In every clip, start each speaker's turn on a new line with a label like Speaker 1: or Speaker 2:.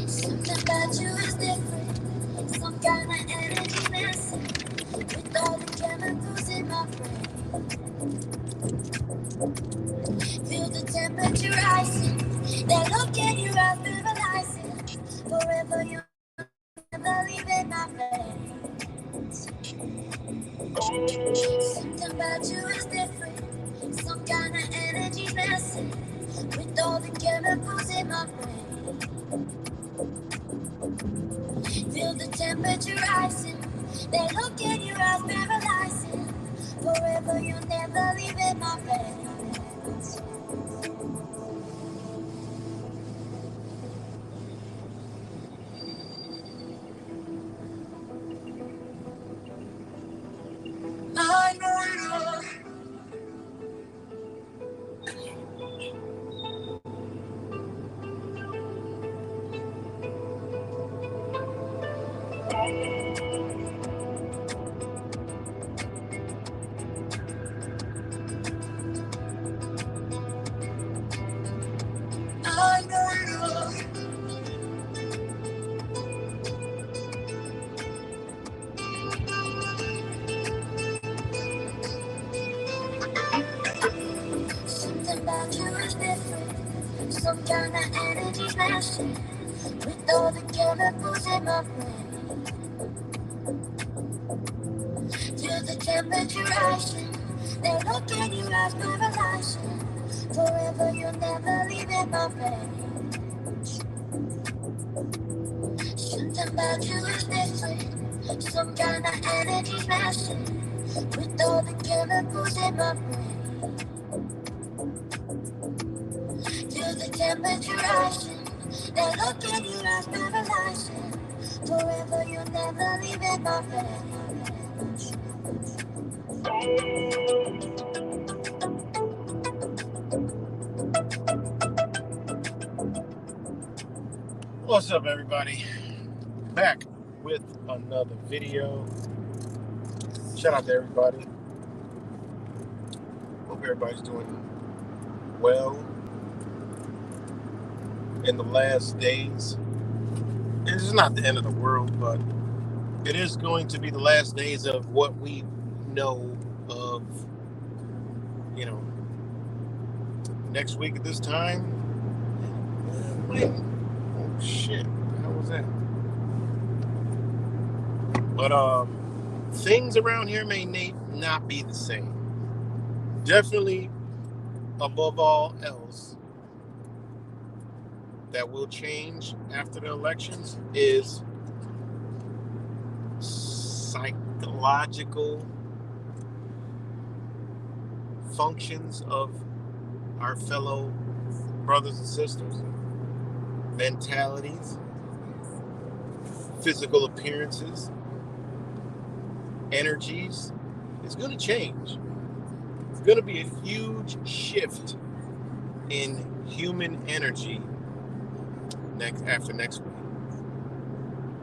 Speaker 1: Something about you is different. Some kind of energy messing with all the chemicals in my brain. Feel the temperature rising. That look in your eyes paralyzing. Forever you never leave in my veins. Something about you is different. Some kind of energy messing with all the chemicals in my brain. Feel the temperature rising. That look in your eyes paralyzing. Forever you'll never leave in my veins. I know it all. I know it all. Something about you is different. Some kind of energy flashing with all the chemicals in my brain. Feel the temperature rising. They look in your eyes paralyzing. Forever you'll never leave in my veins. Something about you is different. Some kind of energy flashing with all the chemicals in my brain. Feel the temperature rising. They look in your eyes paralyzing. Forever you'll never leave in my veins.
Speaker 2: What's up, everybody? Back with another video. Shout out to everybody. Hope everybody's doing well in the last days. This is not the end of the world, but it is going to be the last days of what we know of, next week at this time. Wait. Oh, shit. How was that? But things around here may not be the same. Definitely, above all else, that will change after the elections is psychological functions of our fellow brothers and sisters, mentalities, physical appearances, energies. It's going to change. It's going to be a huge shift in human energy after next week.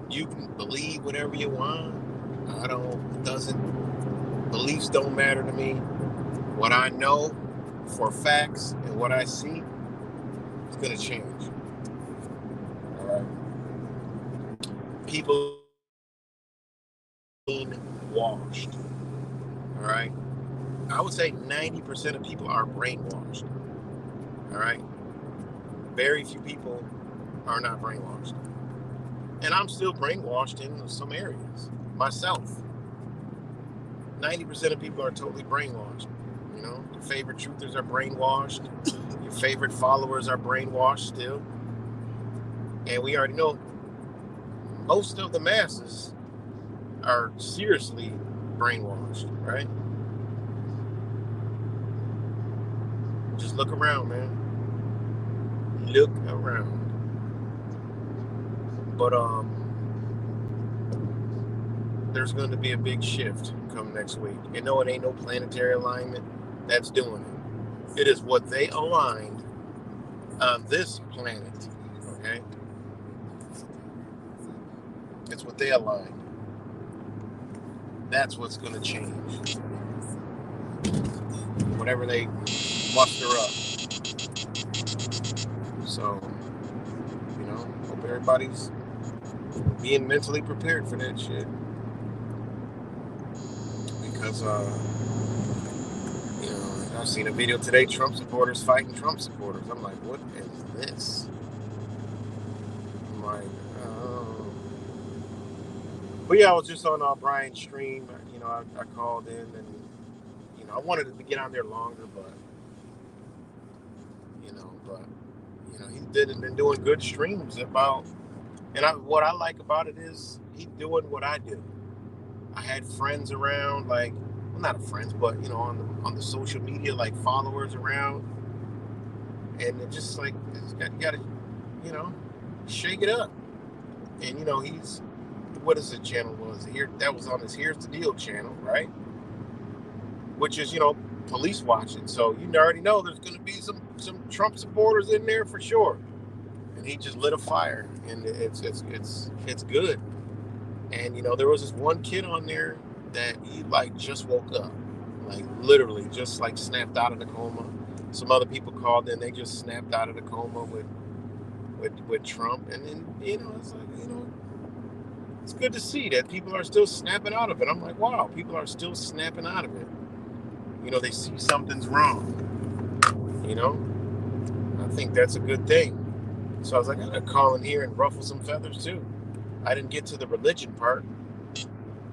Speaker 2: You can believe whatever you want. Beliefs don't matter to me. What I know for facts and what I see is going to change. All right. People being washed. All right. I would say 90% of people are brainwashed. All right. Very few people are not brainwashed. And I'm still brainwashed in some areas myself. 90% of people are totally brainwashed. You know, your favorite truthers are brainwashed. Your favorite followers are brainwashed still. And we already know most of the masses are seriously brainwashed, right? Just look around, man. Look around. But there's going to be a big shift come next week. You know, it ain't no planetary alignment that's doing it. It is what they aligned on this planet, okay? It's what they aligned. That's what's going to change. Whatever they muster up. So, you know, hope everybody's being mentally prepared for that shit. Because, you know, I've seen a video today, Trump supporters fighting Trump supporters. I'm like, what is this? I'm like, But yeah, I was just on Brian's stream. You know, I called in and, you know, I wanted to get on there longer, but, you know, he's been doing good streams about, and what I like about it is he's doing what I do. I had friends around, like, well, not friends, but, you know, on the social media, like followers around, and it just like, you gotta, you know, shake it up. And, you know, what is the channel was here? That was on his Here's the Deal channel, right? Which is, you know, police watching. So you already know there's going to be some Trump supporters in there for sure. And he just lit a fire, and it's good. And, you know, there was this one kid on there that he, like, just woke up, like, literally just, like, snapped out of the coma. Some other people called in, they just snapped out of the coma with Trump. And then, you know, it's like, you know, it's good to see that people are still snapping out of it. I'm like, wow, people are still snapping out of it. You know, they see something's wrong. You know, I think that's a good thing. So I was like, I gotta call in here and ruffle some feathers too. I didn't get to the religion part,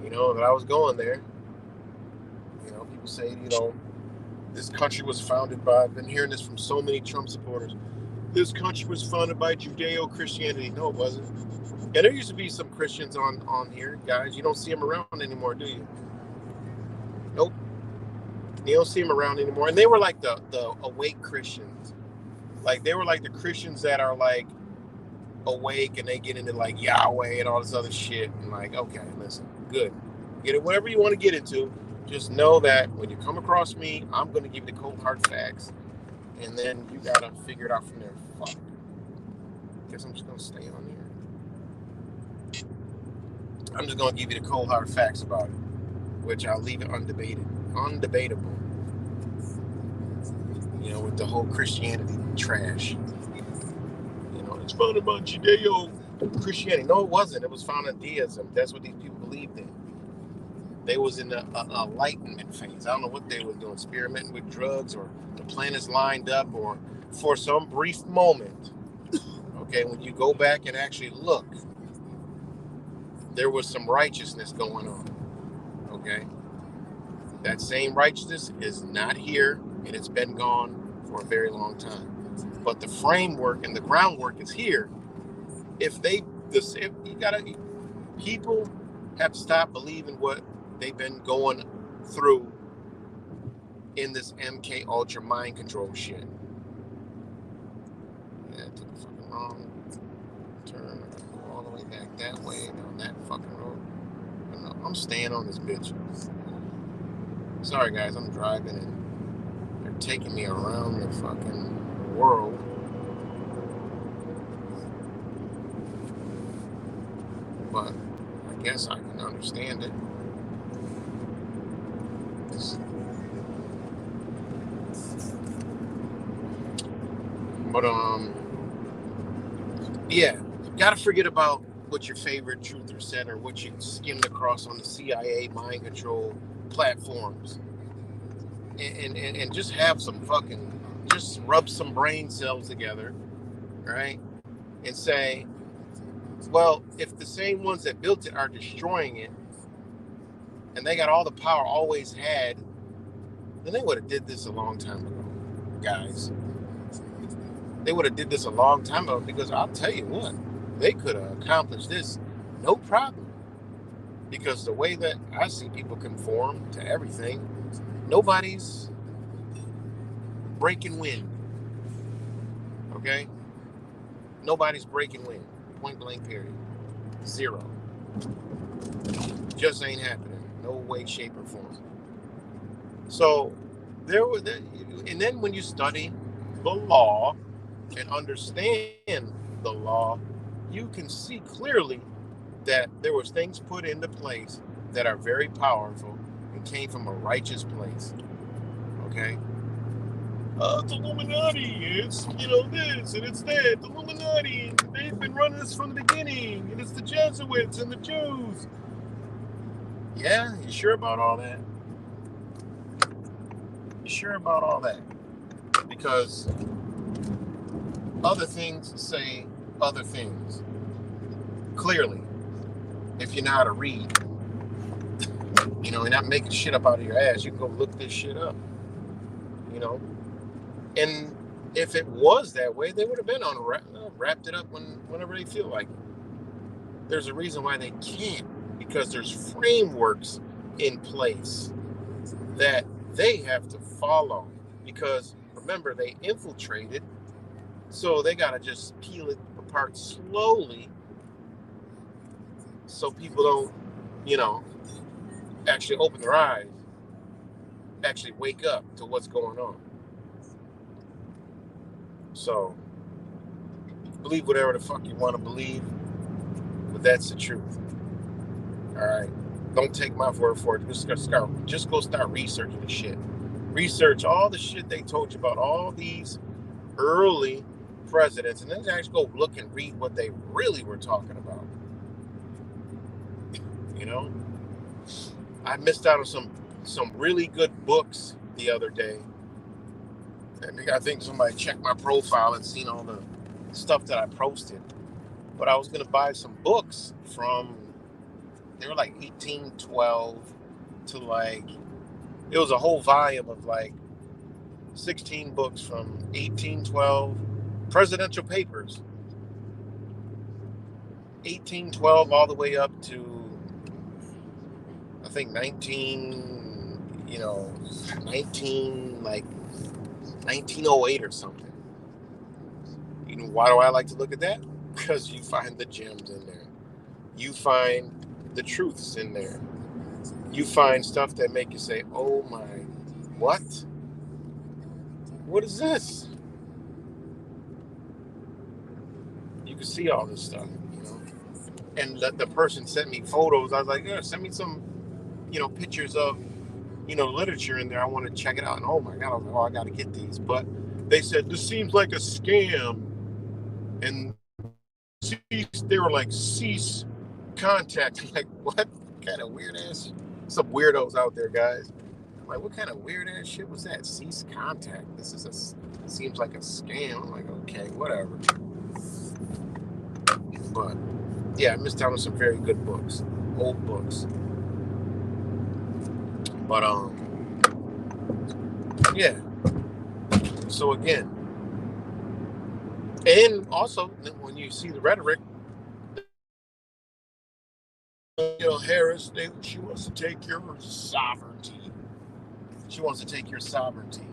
Speaker 2: you know, but I was going there. You know, people say, you know, this country was founded by, I've been hearing this from so many Trump supporters, this country was founded by Judeo-Christianity. No, it wasn't. And there used to be some Christians on here, guys. You don't see them around anymore, do you? Nope. You don't see them around anymore. And they were like the awake Christians. Like, they were like the Christians that are like awake and they get into like Yahweh and all this other shit. And like, okay, listen, good. Get it whatever you want to get into. Just know that when you come across me, I'm going to give you the cold hard facts. And then you got to figure it out from there. Fuck. Guess I'm just going to stay on here. I'm just going to give you the cold hard facts about it, which I'll leave it undebatable. You know, with the whole Christianity trash. You know, it's founded by Judeo-Christianity. No, it wasn't. It was founded in deism. That's what these people believed in. They was in the enlightenment phase. I don't know what they were doing, experimenting with drugs, or the planets lined up, or for some brief moment. Okay, when you go back and actually look, there was some righteousness going on. Okay, that same righteousness is not here, and it's been gone for a very long time. But the framework and the groundwork is here. People have to stop believing what they've been going through in this MK Ultra mind control shit. Yeah, I took a fucking wrong turn. I gotta go all the way back that way down that fucking road. I'm staying on this bitch. Sorry guys, I'm driving and they're taking me around the fucking world. but I guess I can understand it. But yeah, gotta forget about what your favorite truther said or what you skimmed across on the CIA mind control platforms, and just have some fucking, just rub some brain cells together, right? And say, well, if the same ones that built it are destroying it, and they got all the power always had, then they would have did this a long time ago, guys. They would have did this a long time ago, because I'll tell you what, they could have accomplished this no problem. Because the way that I see people conform to everything, nobody's breaking wind. Okay? Nobody's breaking wind. Point blank period. Zero. Just ain't happening. No way, shape, or form. So there was that, and then when you study the law and understand the law, you can see clearly that there was things put into place that are very powerful and came from a righteous place. Okay? It's Illuminati, it's, this, and it's that. The Illuminati, they've been running this from the beginning, and it's the Jesuits and the Jews. Yeah, you sure about all that? You sure about all that? Because other things say other things. Clearly, if you know how to read, and not making shit up out of your ass, you can go look this shit up. And if it was that way, they would have been wrapped it up whenever they feel like it. There's a reason why they can't, because there's frameworks in place that they have to follow. Because remember, they infiltrated, so they got to just peel it apart slowly so people don't, actually open their eyes, actually wake up to what's going on. So, believe whatever the fuck you want to believe, but that's the truth. All right? Don't take my word for it. Just go start researching the shit. Research all the shit they told you about all these early presidents, and then actually go look and read what they really were talking about. I missed out on some really good books the other day. I think somebody checked my profile and seen all the stuff that I posted. But I was going to buy some books they were like 1812 to it was a whole volume of 16 books from 1812, presidential papers, 1812 all the way up to, I think 1908 or something. Why do I like to look at that? Because you find the gems in there. You find the truths in there. You find stuff that make you say, oh my, what? What is this? You can see all this stuff, And the person sent me photos. I was like, yeah, send me some, pictures of, literature in there. I want to check it out. And oh my God, I was like, oh, I got to get these. But they said, this seems like a scam. And they were like, cease contact. I'm like, what kind of weird ass? Some weirdos out there, guys. I'm like, what kind of weird ass shit was that? Cease contact. Seems like a scam. I'm like, okay, whatever. But yeah, I missed out on some very good books, old books. But yeah. So again, and also when you see the rhetoric, Harris, she wants to take your sovereignty. She wants to take your sovereignty.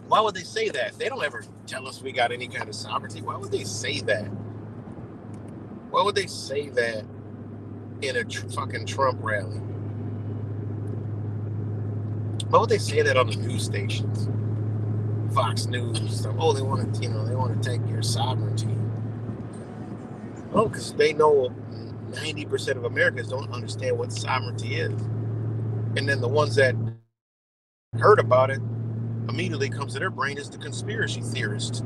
Speaker 2: Why would they say that? They don't ever tell us we got any kind of sovereignty. Why would they say that? Why would they say that in a fucking Trump rally? Why would they say that on the news stations? Fox News. Oh, they want to take your sovereignty. Oh, because they know 90% of Americans don't understand what sovereignty is. And then the ones that heard about it immediately comes to their brain is the conspiracy theorist.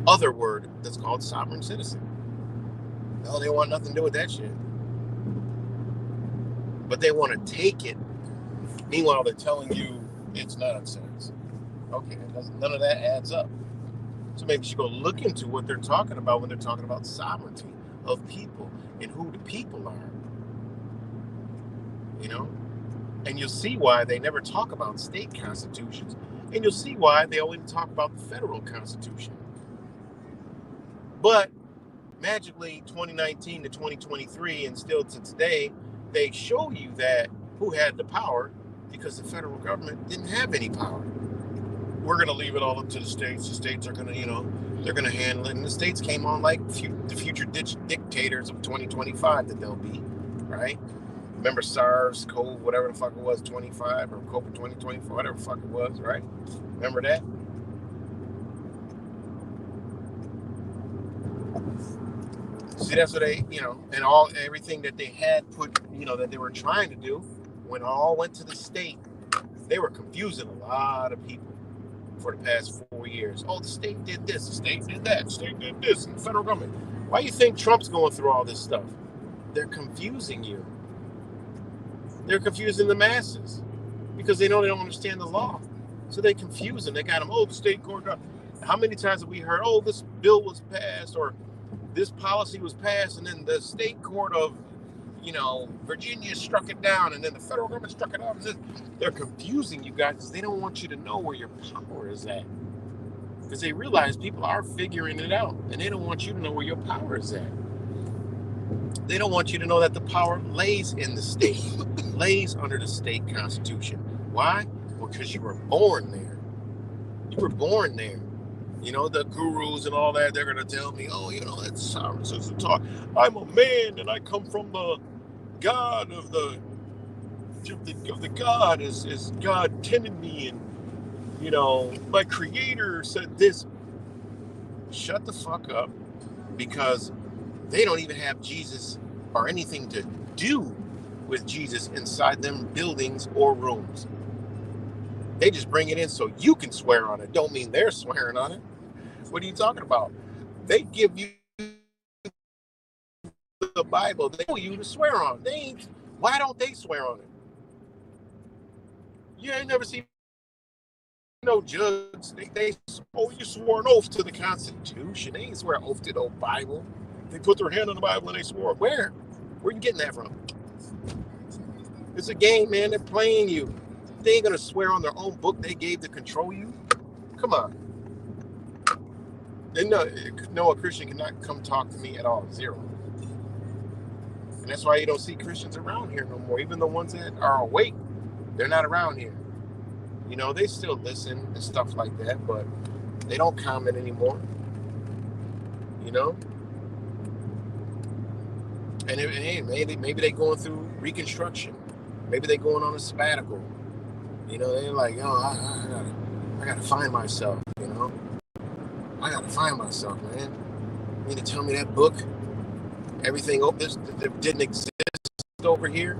Speaker 2: Other word that's called sovereign citizen. No, they want nothing to do with that shit. But they want to take it. Meanwhile, they're telling you it's nonsense. Okay, none of that adds up. So maybe you should go look into what they're talking about when they're talking about sovereignty of people and who the people are. You know? And you'll see why they never talk about state constitutions. And you'll see why they only talk about the federal constitution. But magically, 2019 to 2023 and still to today, they show you that who had the power because the federal government didn't have any power. We're going to leave it all up to the states. The states are going to, they're going to handle it. And the states came on like the future dictators of 2025 that they'll be, right? Remember SARS, COVID, whatever the fuck it was, 25 or COVID 2024, whatever the fuck it was, right? Remember that? See, that's what they, and everything that they had put, that they were trying to do, when it all went to the state, they were confusing a lot of people for the past 4 years. Oh, the state did this, the state did that, the state did this, and the federal government. Why do you think Trump's going through all this stuff? They're confusing you. They're confusing the masses because they know they don't understand the law. So they confuse them. They got them, the state court. How many times have we heard, this bill was passed or this policy was passed and then the state court of, Virginia struck it down and then the federal government struck it out. They're confusing you guys because they don't want you to know where your power is at. Because they realize people are figuring it out and they don't want you to know where your power is at. They don't want you to know that the power lays in the state, lays under the state constitution. Why? Well, because you were born there. You were born there. The gurus and all that, they're going to tell me, that's sovereign citizen talk. I'm a man and I come from the God of the God is God tended me and, my creator said this. Shut the fuck up because they don't even have Jesus or anything to do with Jesus inside them buildings or rooms. They just bring it in so you can swear on it. Don't mean they're swearing on it. What are you talking about? They give you the Bible. They want you to swear on. Why don't they swear on it? You ain't never seen no judge. You swore an oath to the Constitution. They ain't swear an oath to the Bible. They put their hand on the Bible and they swore. Where? Where are you getting that from? It's a game, man. They're playing you. They ain't gonna swear on their own book they gave to control you. Come on. No, a Christian cannot come talk to me at all. Zero. And that's why you don't see Christians around here no more. Even the ones that are awake, they're not around here. They still listen and stuff like that, but they don't comment anymore. And hey, maybe they going through reconstruction. Maybe they going on a sabbatical. They're like, I gotta find myself. I gotta find myself, man. You mean to tell me that book, everything this that didn't exist over here?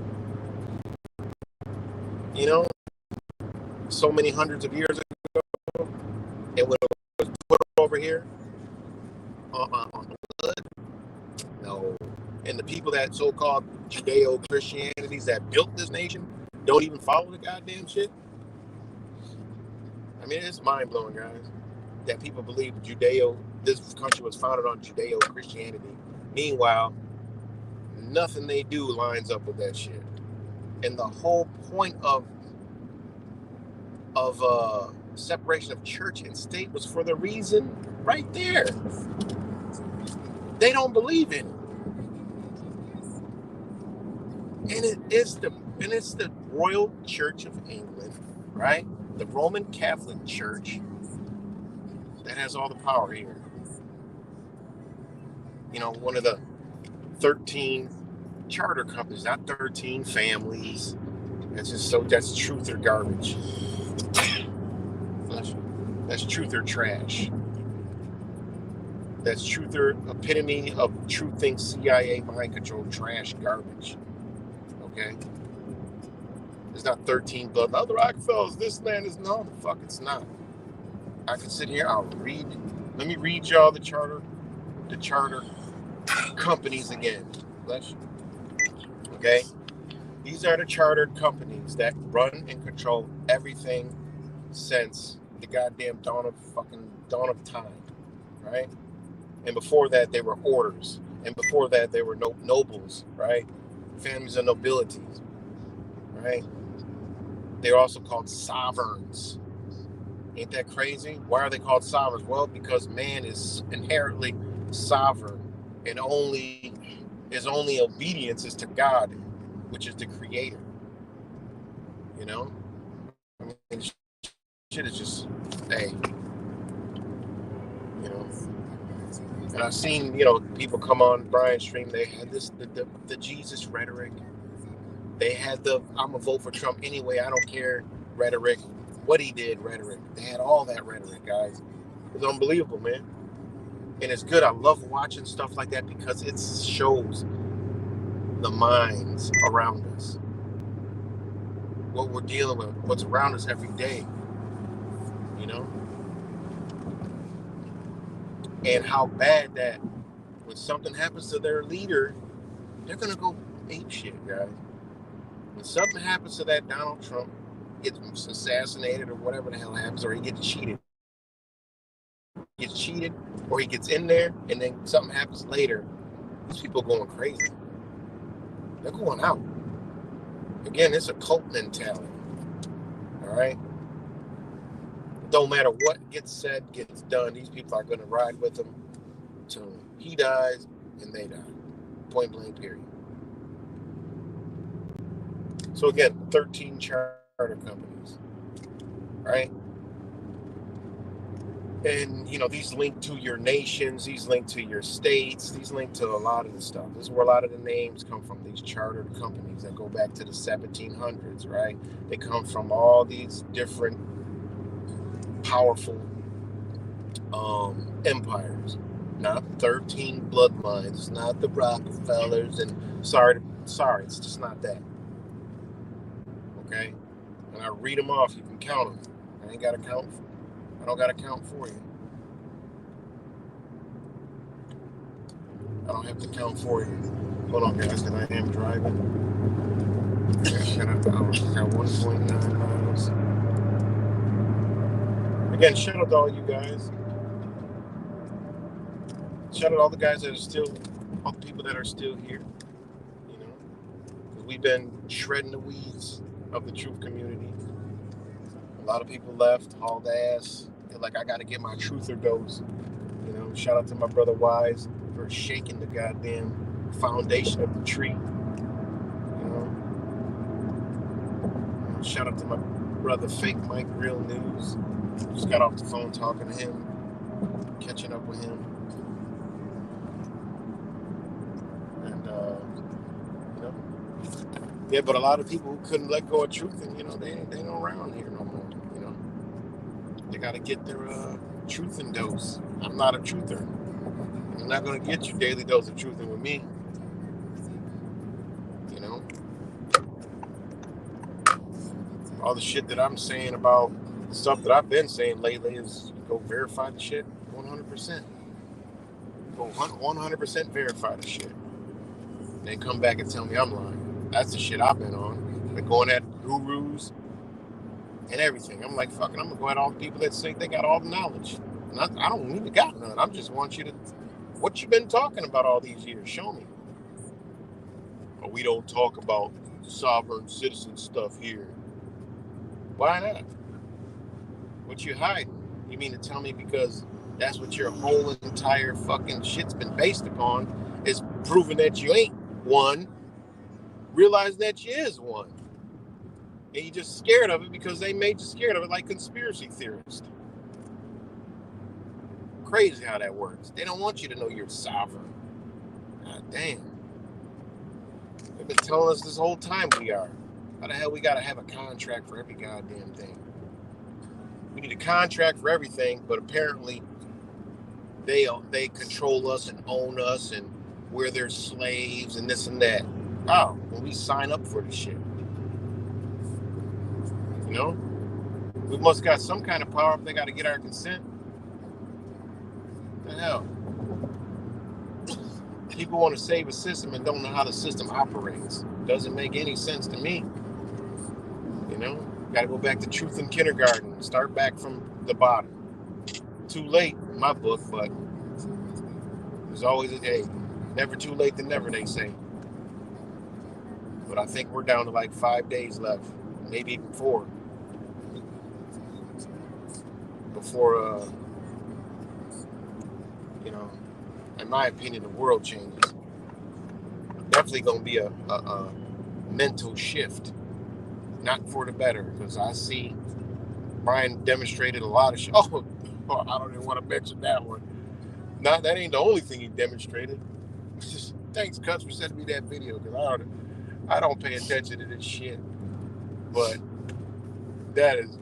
Speaker 2: So many hundreds of years ago, and when it was put over here on the blood, no. And the people that so-called Judeo-Christianities that built this nation don't even follow the goddamn shit. I mean, it's mind-blowing, guys, that people believe this country was founded on Judeo-Christianity. Meanwhile, nothing they do lines up with that shit. And the whole point of separation of church and state was for the reason right there. They don't believe in it. And it's the Royal Church of England, right? The Roman Catholic Church that has all the power here. One of the 13 charter companies, not 13 families. That's truth or garbage. That's truth or trash. That's truther, epitome of truthing CIA mind control trash garbage. Okay? It's not 13 blood. The other Rockefellers, this land is no, the fuck it's not. I can sit here, I'll read. Let me read y'all the charter companies again. Bless you. Okay? These are the chartered companies that run and control everything since the goddamn dawn of time, right? And before that, they were orders, and before that, they were nobles, right? Families of nobilities, right? They're also called sovereigns. Ain't that crazy? Why are they called sovereigns? Well, because man is inherently sovereign, and his only obedience is to God, which is the creator. You know? I mean, shit is just, hey, you know. And I've seen, people come on Brian's stream. They had the Jesus rhetoric. They had the I'm gonna vote for Trump anyway, I don't care rhetoric. What he did rhetoric. They had all that rhetoric, guys. It's unbelievable, man. And it's good. I love watching stuff like that because it shows the minds around us. What we're dealing with, what's around us every day. You know? And how bad that when something happens to their leader, they're gonna go ape shit, guys. When something happens to that Donald Trump, gets assassinated or whatever the hell happens, or he gets cheated. Or he gets in there and then something happens later, these people are going crazy. They're going out. Again, it's a cult mentality. All right? Don't matter what gets said, gets done, these people are going to ride with him till he dies and they die. Point blank, period. So again, 13 charter companies. Right? And, these link to your nations, these link to your states, these link to a lot of the stuff. This is where a lot of the names come from, these chartered companies that go back to the 1700s, right? They come from all these different powerful empires. Not 13 bloodlines, not the Rockefellers, and sorry, it's just not that. Okay? And I read them off, you can count them. I don't got to count for you. I don't have to count for you. Hold on, guys, because I am driving. Shout out to hours. Got 1.9 miles. Again, shout out to all you guys. Shout out to all the guys that are still, all the people that are still here. Because we've been shredding the weeds of the truth community. A lot of people left, hauled ass. They're like, I got to get my truther dose. Shout out to my brother Wise for shaking the goddamn foundation of the tree. Shout out to my brother Fake Mike Real News. Just got off the phone talking to him, catching up with him. And yeah, but a lot of people who couldn't let go of truth, and they ain't around here no more. They gotta get their truthing dose. I'm not a truther. I'm not gonna get you daily dose of truthing with me. All the shit that I'm saying about the stuff that I've been saying lately is go verify the shit 100%. Go 100% verify the shit. Then come back and tell me I'm lying. That's the shit I've been on. Been going at gurus and everything. I'm like, fucking, I'm gonna go at all the people that say they got all the knowledge. And I don't need to got none. I just want you to, what you been talking about all these years? Show me. But we don't talk about sovereign citizen stuff here. Why not? What you hiding? You mean to tell me because that's what your whole entire fucking shit's been based upon, is proving that you ain't one, realizing that you is one. And you just scared of it because they made you scared of it like conspiracy theorists. Crazy how that works. They don't want you to know you're sovereign. God damn. They've been telling us this whole time we are. How the hell we gotta have a contract for every goddamn thing? We need a contract for everything, but apparently they control us and own us and we're their slaves and this and that. Oh, when we sign up for the shit, you know, we must got some kind of power if they got to get our consent. What the hell? People want to save a system and don't know how the system operates. Doesn't make any sense to me. You know, got to go back to truth in kindergarten. Start back from the bottom. Too late in my book, but there's always a day. Never too late to never, they say. But I think we're down to like 5 days left, maybe even 4, before, you know, in my opinion, the world changes. Definitely going to be a mental shift, not for the better, because I see Brian demonstrated a lot of shit. Oh, I don't even want to mention that one. That ain't the only thing he demonstrated. Just, thanks, Cuts, for sending me that video, because I don't pay attention to this shit. But that is,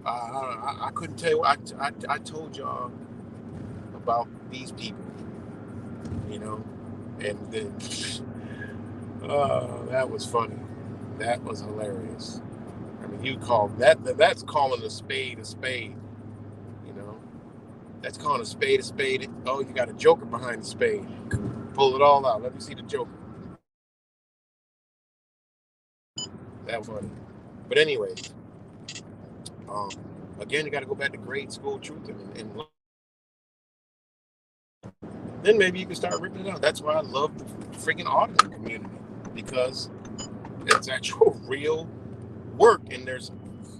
Speaker 2: I couldn't tell you. I told y'all about these people, you know, and then that was funny. That was hilarious. I mean, you call that's calling a spade, you know. That's calling a spade. Oh, you got a joker behind the spade. Pull it all out. Let me see the joker. That was funny. But anyway, again, you got to go back to grade school truth and then maybe you can start ripping it out. That's why I love the freaking auditing community, because it's actual real work and there's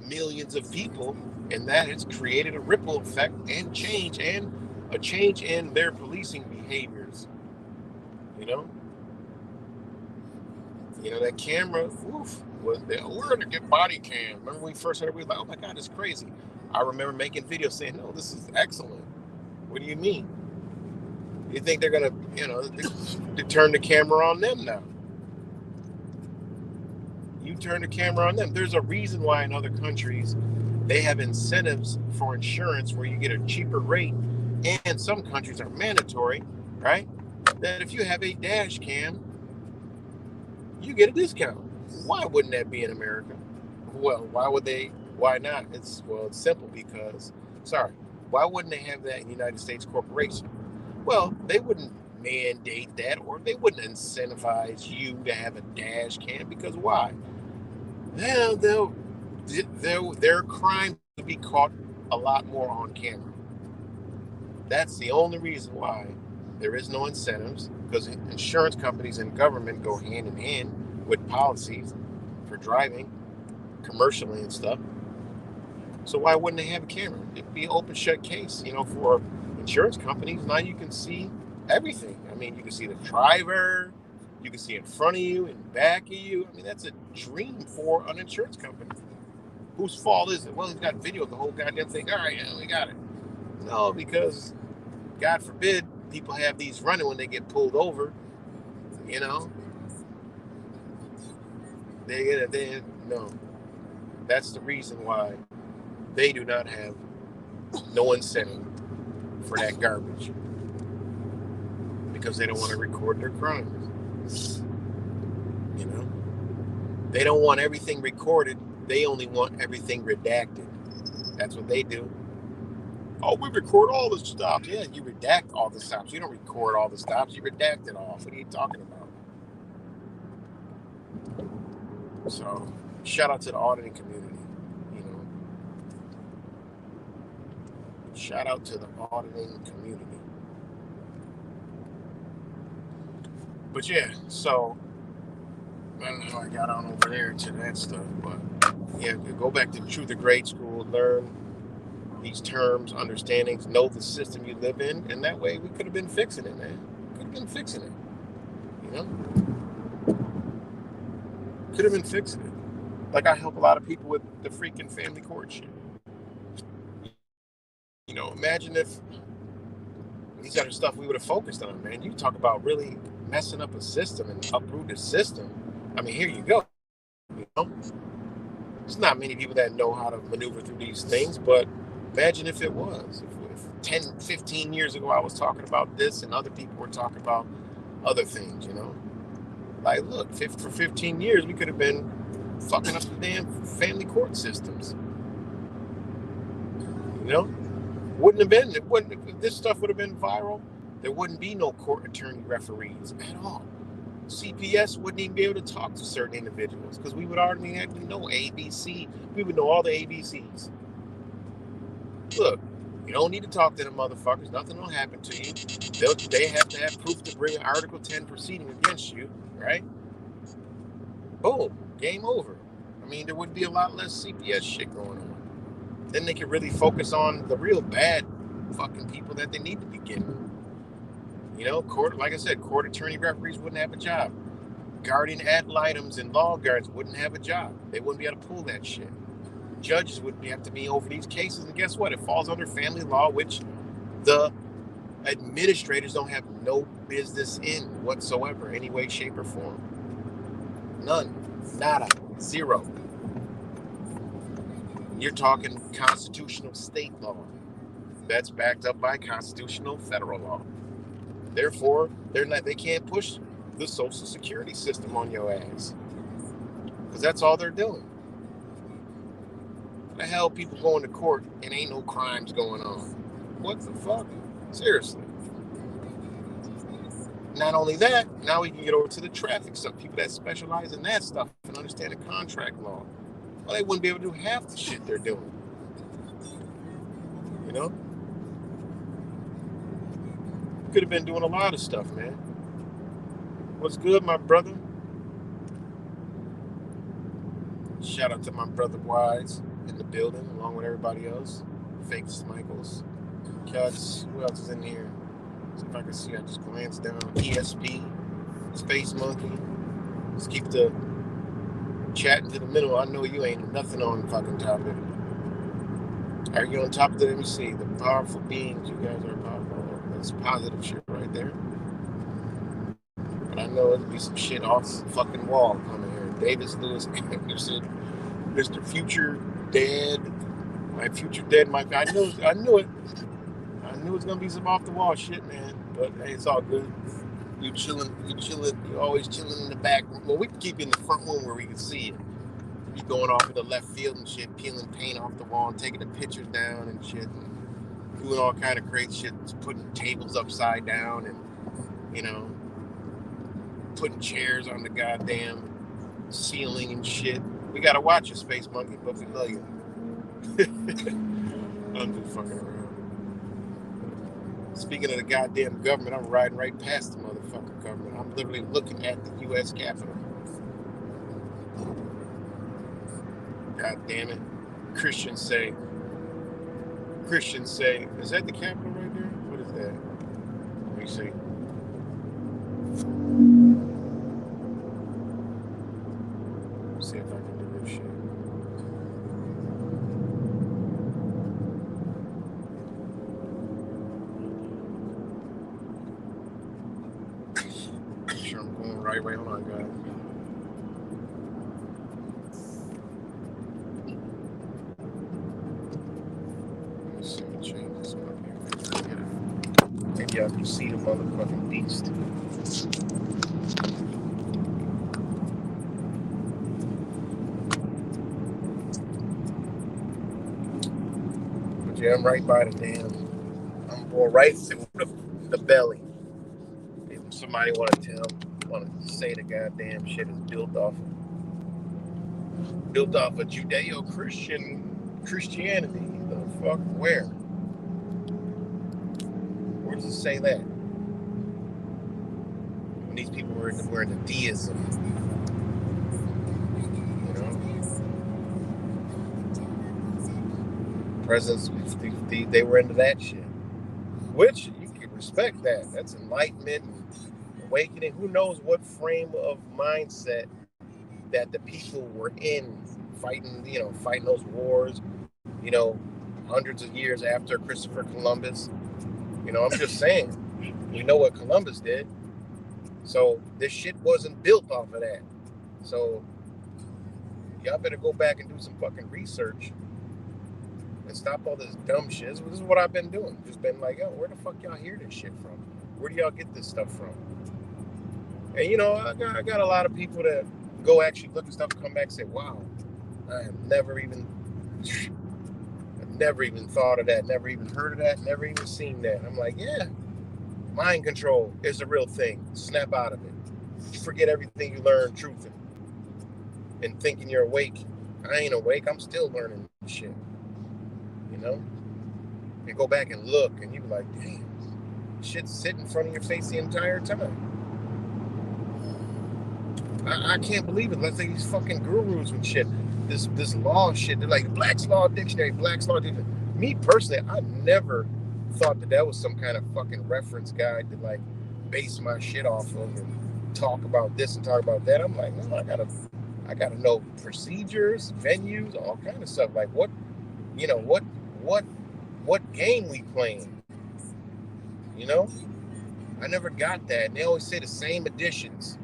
Speaker 2: millions of people, and that has created a ripple effect and a change in their policing behaviors. You know that camera, we're gonna get body cam. Remember when we first heard it, we were like, oh my God, it's crazy. I remember making videos saying, no, this is excellent. What do you mean? You think they're gonna, they turn the camera on them now? You turn the camera on them. There's a reason why in other countries they have incentives for insurance where you get a cheaper rate, and some countries are mandatory, right? That if you have a dash cam, you get a discount. Why wouldn't that be in America? Well, why not? It's simple because, why wouldn't they have that in the United States corporation? Well, they wouldn't mandate that, or they wouldn't incentivize you to have a dash cam, because why? Their crime would be caught a lot more on camera. That's the only reason why there is no incentives, because insurance companies and government go hand in hand with policies for driving commercially and stuff. So why wouldn't they have a camera? It'd be an open shut case, for insurance companies. Now you can see everything. I mean, you can see the driver, you can see in front of you, in back of you. I mean, that's a dream for an insurance company. Whose fault is it? Well, he's got video of the whole goddamn thing. All right, we got it. No, because God forbid people have these running when they get pulled over. No. That's the reason why they do not have no incentive for that garbage, because they don't want to record their crimes. They don't want everything recorded. They only want everything redacted. That's what they do. Oh, we record all the stops. Yeah, you redact all the stops. You don't record all the stops. You redact it off. What are you talking about? So, shout out to the auditing community. Shout out to the auditing community. But yeah, so I don't know how I got on over there to that stuff, but yeah, go back to the truth of grade school, learn these terms, understandings, know the system you live in, and that way we could have been fixing it, man. Could have been fixing it. Could have been fixing it. Like I help a lot of people with the freaking family court shit. Imagine if these other stuff we would have focused on, man. You talk about really messing up a system and uproot the system. I mean, here you go. There's not many people that know how to maneuver through these things, but imagine if it was. If 10, 15 years ago, I was talking about this, and other people were talking about other things, you know? Like, look, for 15 years, we could have been fucking up the damn family court systems. You know? If this stuff would have been viral, there wouldn't be no court attorney referees at all. CPS wouldn't even be able to talk to certain individuals because we would already know ABC. We would know all the ABCs. Look, you don't need to talk to them motherfuckers. Nothing will happen to you. They have to have proof to bring an Article 10 proceeding against you, right? Boom, game over. I mean, there would be a lot less CPS shit going on. Then they could really focus on the real bad fucking people that they need to be getting. You know, like I said, court attorney referees wouldn't have a job. Guardian ad litems and law guards wouldn't have a job. They wouldn't be able to pull that shit. Judges would have to be over these cases, and guess what? It falls under family law, which the administrators don't have no business in whatsoever, any way, shape, or form. None. Nada. Zero. You're talking constitutional state law. That's backed up by constitutional federal law. Therefore, they can't push the Social Security system on your ass. Because that's all they're doing. The hell, people going to court and ain't no crimes going on. What the fuck? Seriously. Not only that, now we can get over to the traffic stuff. People that specialize in that stuff and understand the contract law. Well, they wouldn't be able to do half the shit they're doing. You know? Could have been doing a lot of stuff, man. What's good, my brother? Shout out to my brother Wise in the building, along with everybody else. Fakes Michaels. Cuts. Who else is in here? See if I can see. I just glanced down. ESP. Space Monkey. Let's keep the chatting to the middle. I know you ain't nothing on the fucking topic. Are you on top of it? Let me see. The powerful beings. You guys are powerful. That's positive shit right there. But I know it'll be some shit off the fucking wall coming here. Davis Lewis Anderson, Mr. Future Dad, my future dad, I knew it. I knew it's gonna be some off the wall shit, man. But hey, it's all good. You chilling. You always chilling in the back. Well, we can keep you in the front room where we can see it. You going off in the left field and shit, peeling paint off the wall and taking the pictures down and shit. And doing all kind of crazy shit, putting tables upside down and, you know, putting chairs on the goddamn ceiling and shit. We gotta watch your Space Monkey, but we love you. I'm just fucking around. Speaking of the goddamn government, I'm riding right past the motherfucking government. I'm literally looking at the U.S. Capitol. God damn it. Christians say, is that the Capitol right there? What is that? Let me see. Let's see if I can do this shit. Make sure I'm going right way. Hold on, guys. Maybe I can see the motherfucking beast. But yeah, I'm right by the damn. I'm going right through the belly. If somebody want to say the goddamn shit is built off of Judeo-Christian Christianity. The fuck, where? Where does it say that? When these people were into deism, you know, presidents, they were into that shit. Which you can respect that. That's enlightenment, awakening. Who knows what frame of mindset that the people were in, fighting those wars, you know, hundreds of years after Christopher Columbus. You know, I'm just saying, we know what Columbus did. So this shit wasn't built off of that. So y'all better go back and do some fucking research. and stop all this dumb shit. This is what I've been doing. Just been like, yo, where the fuck y'all hear this shit from? Where do y'all get this stuff from? And you know, I got a lot of people that go actually look at stuff and come back and say, wow, I've never even thought of that, never even heard of that, never even seen that. I'm like, yeah, mind control is a real thing. Snap out of it. You forget everything you learned, truth, and thinking you're awake. I ain't awake. I'm still learning shit. You know? You go back and look, and you be like, damn, shit's sitting in front of your face the entire time. I can't believe it. Let's say these fucking gurus and shit. This law shit. They're like Black's Law Dictionary, Black's Law Dictionary. Me personally, I never thought that was some kind of fucking reference guide to like base my shit off of and talk about this and talk about that. I'm like, no, I gotta know procedures, venues, all kind of stuff. Like what game we playing? You know? I never got that. And they always say the same editions.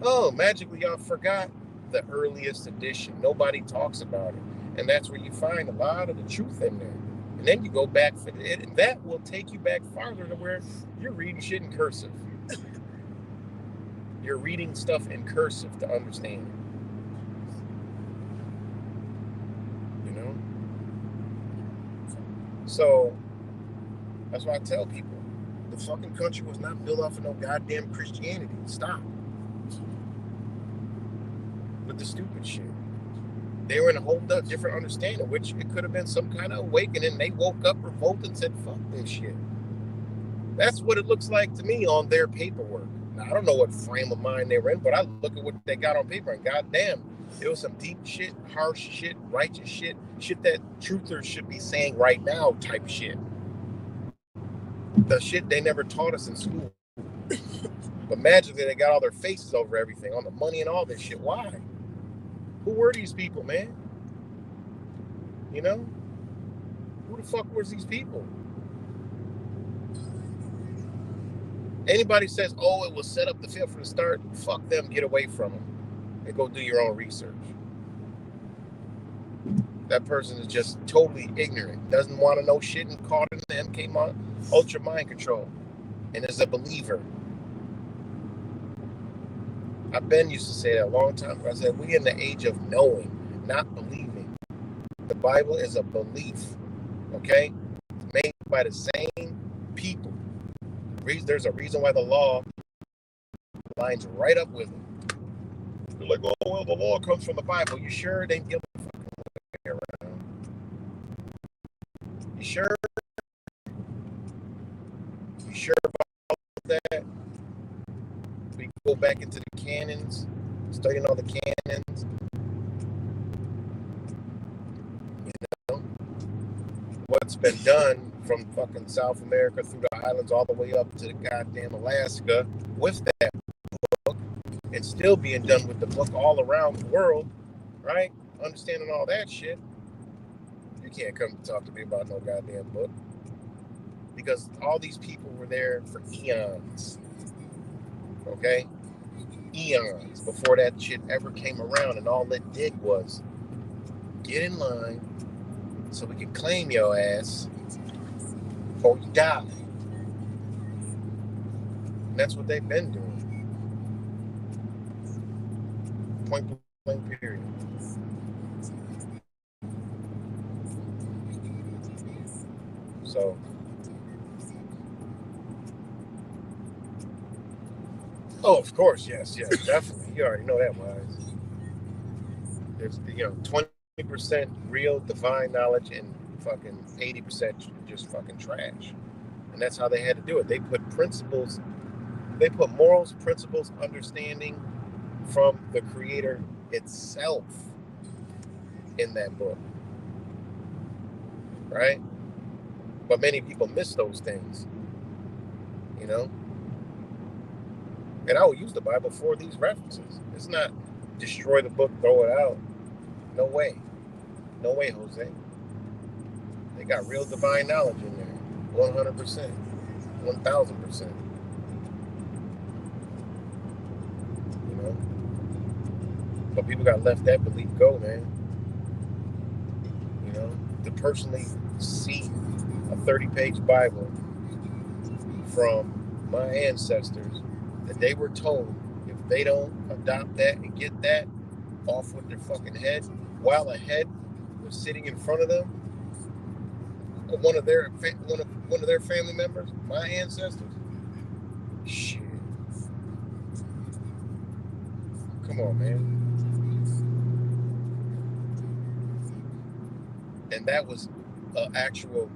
Speaker 2: Oh, magically y'all forgot the earliest edition. Nobody talks about it. And that's where you find a lot of the truth in there. And then you go back for it, and that will take you back farther to where you're reading shit in cursive. You're reading stuff in cursive to understand it. You know? So that's why I tell people, the fucking country was not built off of no goddamn Christianity. Stop. With the stupid shit. They were in a whole different understanding, which it could have been some kind of awakening. They woke up, revolted, and said, fuck this shit. That's what it looks like to me on their paperwork. Now, I don't know what frame of mind they were in, but I look at what they got on paper, and goddamn, it was some deep shit, harsh shit, righteous shit that truthers should be saying right now type shit. The shit they never taught us in school. But magically, they got all their faces over everything, on the money and all this shit. Why? Who were these people, man? You know? Who the fuck was these people? Anybody says, oh, it was set up the field from the start, fuck them, get away from them. And go do your own research. That person is just totally ignorant, doesn't want to know shit, and caught in the MK Ultra mind control, and is a believer. I've been used to say that a long time ago. I said, we in the age of knowing, not believing. The Bible is a belief, okay? It's made by the same people. There's a reason why the law lines right up with it. They're like, oh, well, the law comes from the Bible. You sure? They give a fucking way around. You sure? You sure about that? We go back into the canons, studying all the canons. You know? What's been done from fucking South America through the islands all the way up to the goddamn Alaska with that book, and still being done with the book all around the world, right? Understanding all that shit. You can't come to talk to me about no goddamn book, because all these people were there for eons, okay? Eons before that shit ever came around, and all it did was get in line so we can claim your ass before you die. And that's what they've been doing. Point blank period. So oh, of course, yes, definitely. You already know that, Wise. There's 20% real divine knowledge and fucking 80% just fucking trash. And that's how they had to do it. They put principles, they put morals, principles, understanding from the Creator itself in that book. Right? But many people miss those things. You know? And I will use the Bible for these references. It's not destroy the book, throw it out. No way. No way, Jose. They got real divine knowledge in there. 100%. 1,000%. You know? But people got left that belief go, man. You know? to personally see a 30-page Bible from my ancestors that they were told if they don't adopt that and get that off with their fucking head, while a head was sitting in front of them, one of their family members, my ancestors. Shit. Come on, man. And that was an actual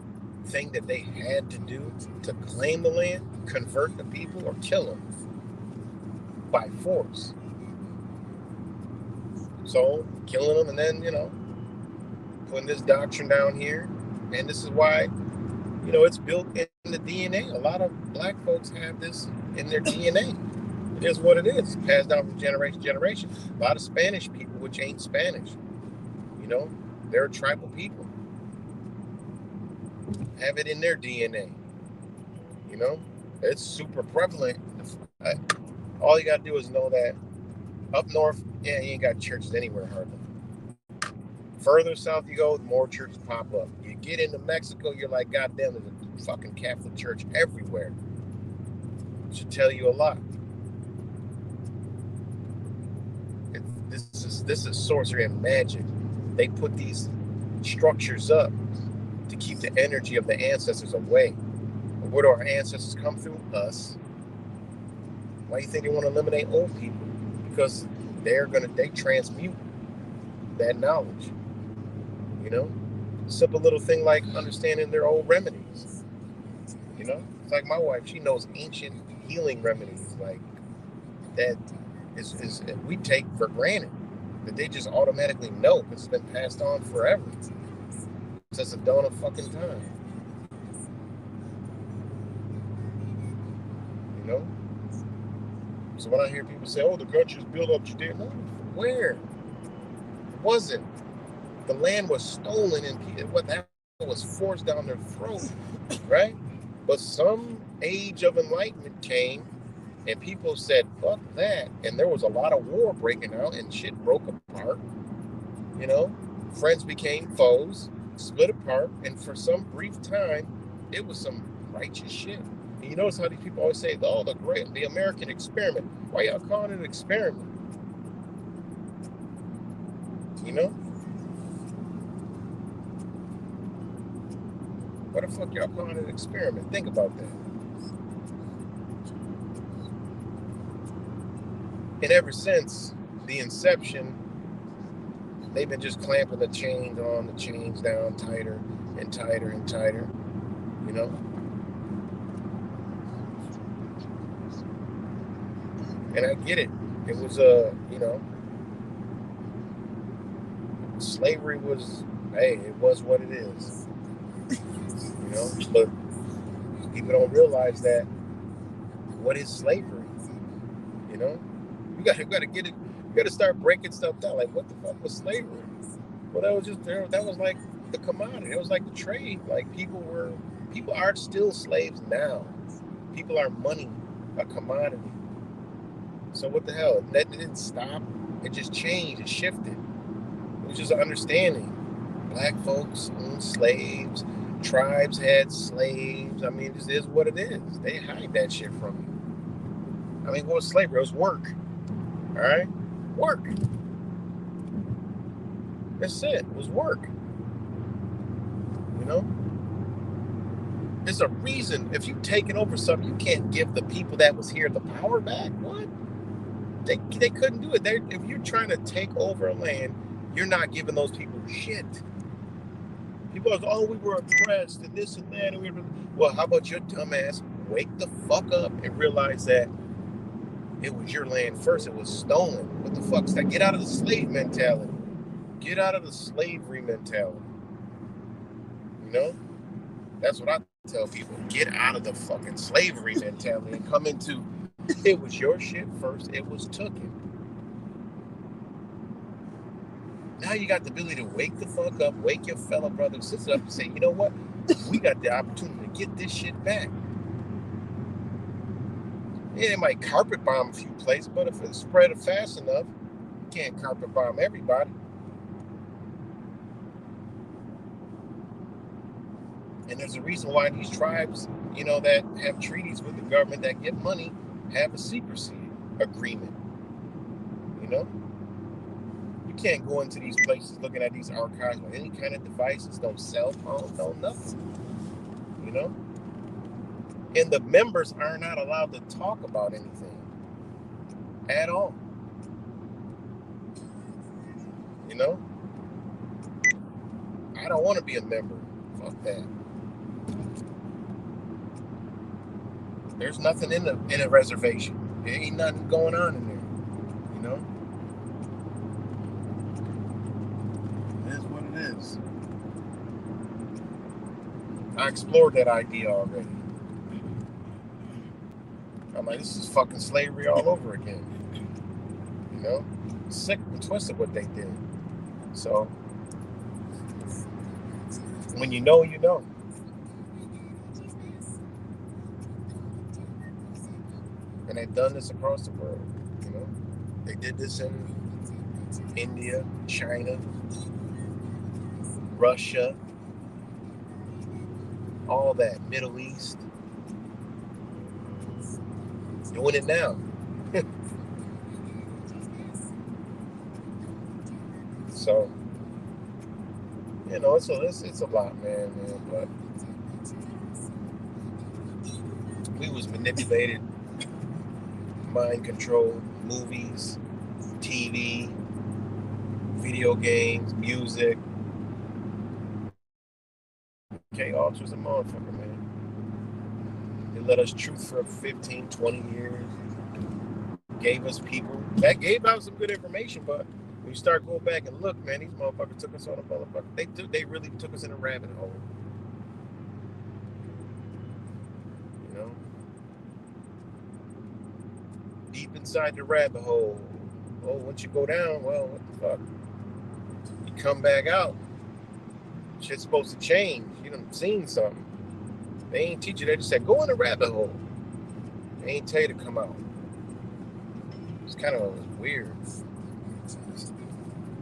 Speaker 2: thing that they had to do to claim the land, convert the people, or kill them by force. So, killing them and then, putting this doctrine down here. And this is why, it's built in the DNA. A lot of black folks have this in their DNA. It is what it is. It's passed down from generation to generation. A lot of Spanish people, which ain't Spanish, they're tribal people, have it in their DNA. It's super prevalent. All you got to do is know that up north, you ain't got churches anywhere hardly. Further south you go, the more churches pop up. You get into Mexico, you're like, goddamn, there's a fucking Catholic church everywhere. It should tell you a lot. This is sorcery and magic. They put these structures up to keep the energy of the ancestors away. But where do our ancestors come through? Us. Why do you think they want to eliminate old people? Because they transmute that knowledge. Simple little thing like understanding their old remedies. It's like my wife, she knows ancient healing remedies like that is we take for granted, that they just automatically know because it's been passed on forever since the dawn of fucking time. So when I hear people say, "Oh, the country's built up Judea," no, where? It wasn't. The land was stolen and what that was forced down their throat, right? But some age of enlightenment came and people said, fuck that. And there was a lot of war breaking out and shit broke apart. Friends became foes, split apart. And for some brief time, it was some righteous shit. And you notice how these people always say, oh, the American experiment. Why y'all calling it an experiment? What the fuck y'all calling it an experiment? Think about that. And ever since the inception, they've been just clamping the chains on, the chains down tighter and tighter and tighter, And I get it. It was slavery was, it was what it is. But people don't realize that what is slavery? You gotta get it. You gotta start breaking stuff down. Like, what the fuck was slavery? Well, that was just there. That was like the commodity. It was like the trade. Like people are still slaves now. People are money, a commodity. So what the hell? That didn't stop. It just changed. It shifted. It was just an understanding. Black folks owned slaves. Tribes had slaves. I mean, it just is what it is. They hide that shit from you. I mean, what was slavery? It was work. All right? Work. That's it. It was work. There's a reason. If you've taken over something, you can't give the people that was here the power back. What? They couldn't do it. If you're trying to take over a land, you're not giving those people shit. People are, oh, we were oppressed and this and that. Well, how about your dumbass wake the fuck up and realize that it was your land first. It was stolen. What the fuck's that? Get out of the slave mentality. Get out of the slavery mentality. That's what I tell people. Get out of the fucking slavery mentality and come into, it was your shit first. It was taken. Now you got the ability to wake the fuck up, wake your fellow brothers and sisters up and say, you know what? We got the opportunity to get this shit back. Yeah, they might carpet bomb a few places, but if it's spread fast enough, you can't carpet bomb everybody. And there's a reason why these tribes, that have treaties with the government that get money, have a secrecy agreement. You can't go into these places looking at these archives with any kind of devices, no cell phone, no nothing. And the members are not allowed to talk about anything at all. I don't want to be a member. Fuck that. There's nothing in a reservation. There ain't nothing going on in there. It is what it is. I explored that idea already. I'm like, this is fucking slavery all over again. Sick and twisted what they did. So, when you know, you know. And they've done this across the world. They did this in India, China, Russia, all that, Middle East. Doing it now. So, it's a lot, man. But we was manipulated, mind controlled, movies, TV, video games, music. K-Ox was a motherfucker, man. They let us truth for 15, 20 years. Gave us people. That gave out some good information, but when you start going back and look, man, these motherfuckers took us on a motherfucker. They really took us in a rabbit hole. Deep inside the rabbit hole. Oh, once you go down, well, what the fuck? You come back out. Shit's supposed to change. You done seen something. They ain't teach you. They just said, go in the rabbit hole. They ain't tell you to come out. It's kind of weird.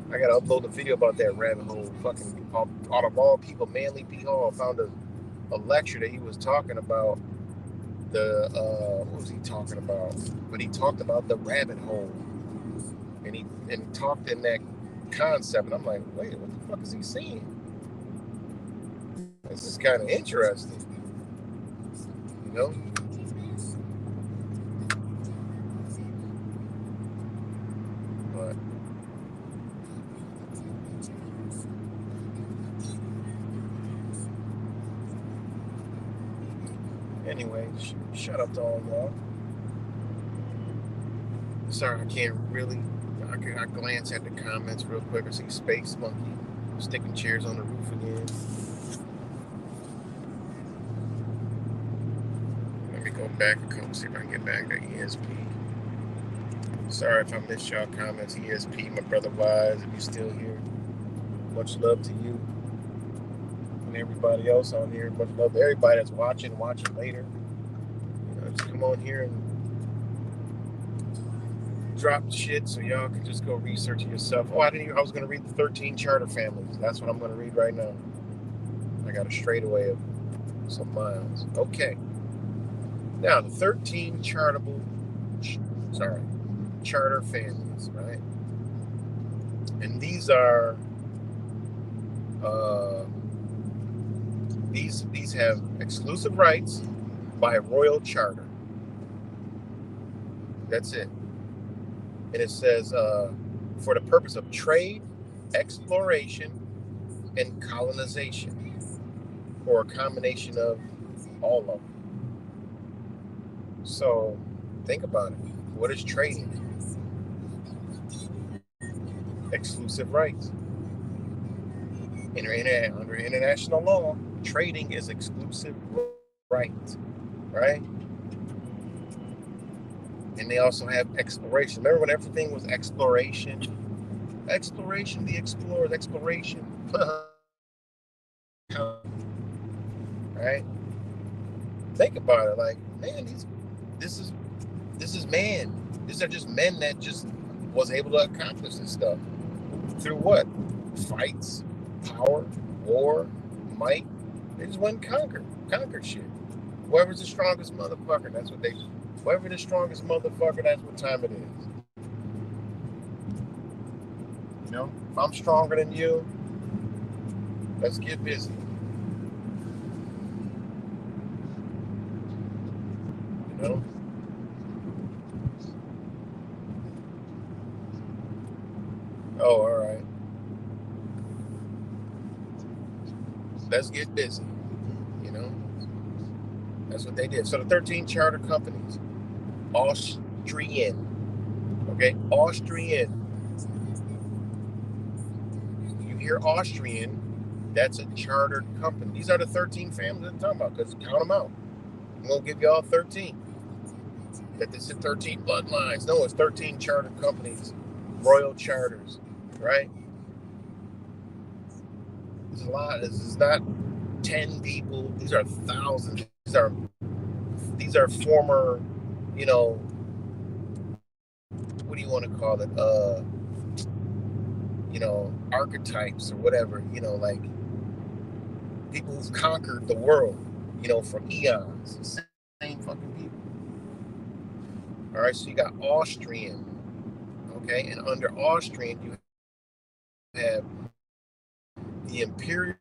Speaker 2: I gotta upload the video about that rabbit hole. Fucking out of all people, Manly P. Hall found a lecture that he was talking about what was he talking about? But he talked about the rabbit hole, and he talked in that concept. And I'm like, wait, what the fuck is he saying? This is kind of interesting, But anyway, shut up to all y'all. Sorry, I can't really. I glance at the comments real quick. I see Space Monkey sticking chairs on the roof again. Let me go back and come see if I can get back to ESP. Sorry if I missed y'all comments. ESP, my brother Wise, if you're still here, much love to you and everybody else on here. Much love to everybody that's watching later. Just come on here and drop shit so y'all can just go research it yourself. I was going to read the 13 charter families. That's what I'm going to read right now. I got a straightaway of some miles. Okay. Now, the 13 charter families, right? And these are these have exclusive rights by royal charter. That's it. And it says for the purpose of trade, exploration, and colonization, or a combination of all of them. So think about it. What is trading? Exclusive rights. Under international law, trading is exclusive rights, right? And they also have exploration. Remember when everything was exploration? Exploration, the explorers, exploration. Right? Think about it. Like, man, this is man. These are just men that just was able to accomplish this stuff. Through what? Fights, power, war, might, They just went and conquered shit. Whoever's the strongest motherfucker, that's what they do. Whoever the strongest motherfucker, that's what time it is. You know, if I'm stronger than you, let's get busy. You know? Oh, all right. Let's get busy. You know? That's what they did. So the 13 charter companies, Austrian. Okay? Austrian. You hear Austrian, that's a chartered company. These are the 13 families I'm talking about, because count them out. I'm going to give you all 13. That this is 13 bloodlines. No, it's 13 chartered companies, royal charters, right? There's a lot. This is not 10 people. These are thousands. These are former, you know, what do you want to call it? You know, archetypes or whatever, you know, like people who've conquered the world, you know, for eons. Same fucking people. All right, so you got Austrian, okay, and under Austrian you have the Imperial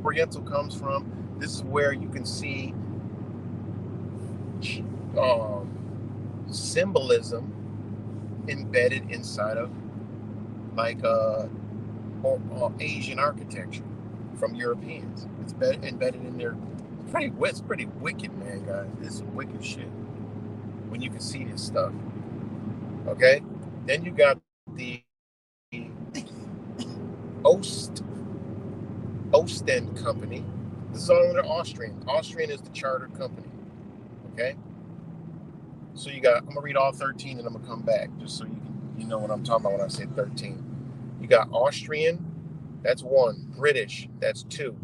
Speaker 2: Oriental comes from. This is where you can see symbolism embedded inside of like Asian architecture from Europeans. It's embedded in there. It's pretty wicked, man, guys. It's some wicked shit when you can see this stuff. Okay, then you got the Ostend Company. This is all under Austrian. Austrian is the chartered company. Okay, so you got. I'm gonna read all 13, and I'm gonna come back just so you know what I'm talking about when I say 13. You got Austrian, that's 1. British, that's 2.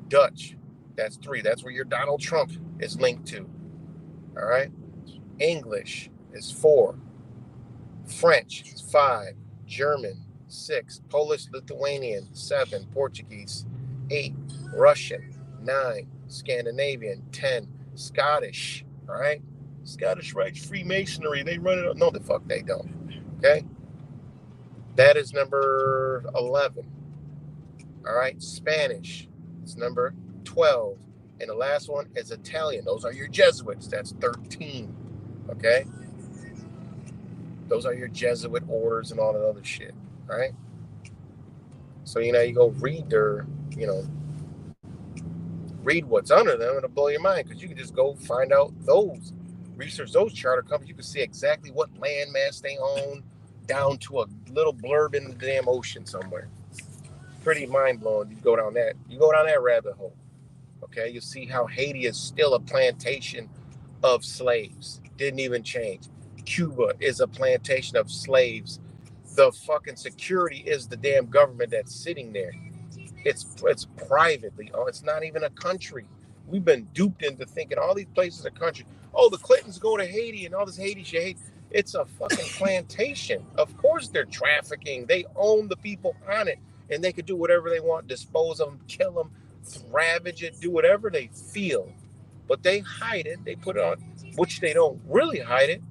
Speaker 2: Dutch, that's 3. That's where your Donald Trump is linked to. All right. English is 4. French is 5. German 6. Polish, Lithuanian 7. Portuguese 8. Russian 9. Scandinavian 10. Scottish, all right. Scottish Rite Freemasonry, they run it. No, the fuck they don't. Okay. That is number 11. All right. Spanish is number 12. And the last one is Italian. Those are your Jesuits. That's 13. Okay. Those are your Jesuit orders and all that other shit. All right. So, you know, you go read their, you know, read what's under them, it'll blow your mind, because you can just go find out those, research those charter companies. You can see exactly what landmass they own, down to a little blurb in the damn ocean somewhere. Pretty mind blowing. You go down that rabbit hole. Okay, you see how Haiti is still a plantation of slaves. Didn't even change. Cuba is a plantation of slaves. The fucking security is the damn government that's sitting there. It's privately. Oh, it's not even a country. We've been duped into thinking all these places are country. Oh, the Clintons go to Haiti and all this Haiti shit. It's a fucking plantation. Of course they're trafficking. They own the people on it, and they could do whatever they want, dispose of them, kill them, ravage it, do whatever they feel. But they hide it. They put it on, which they don't really hide it,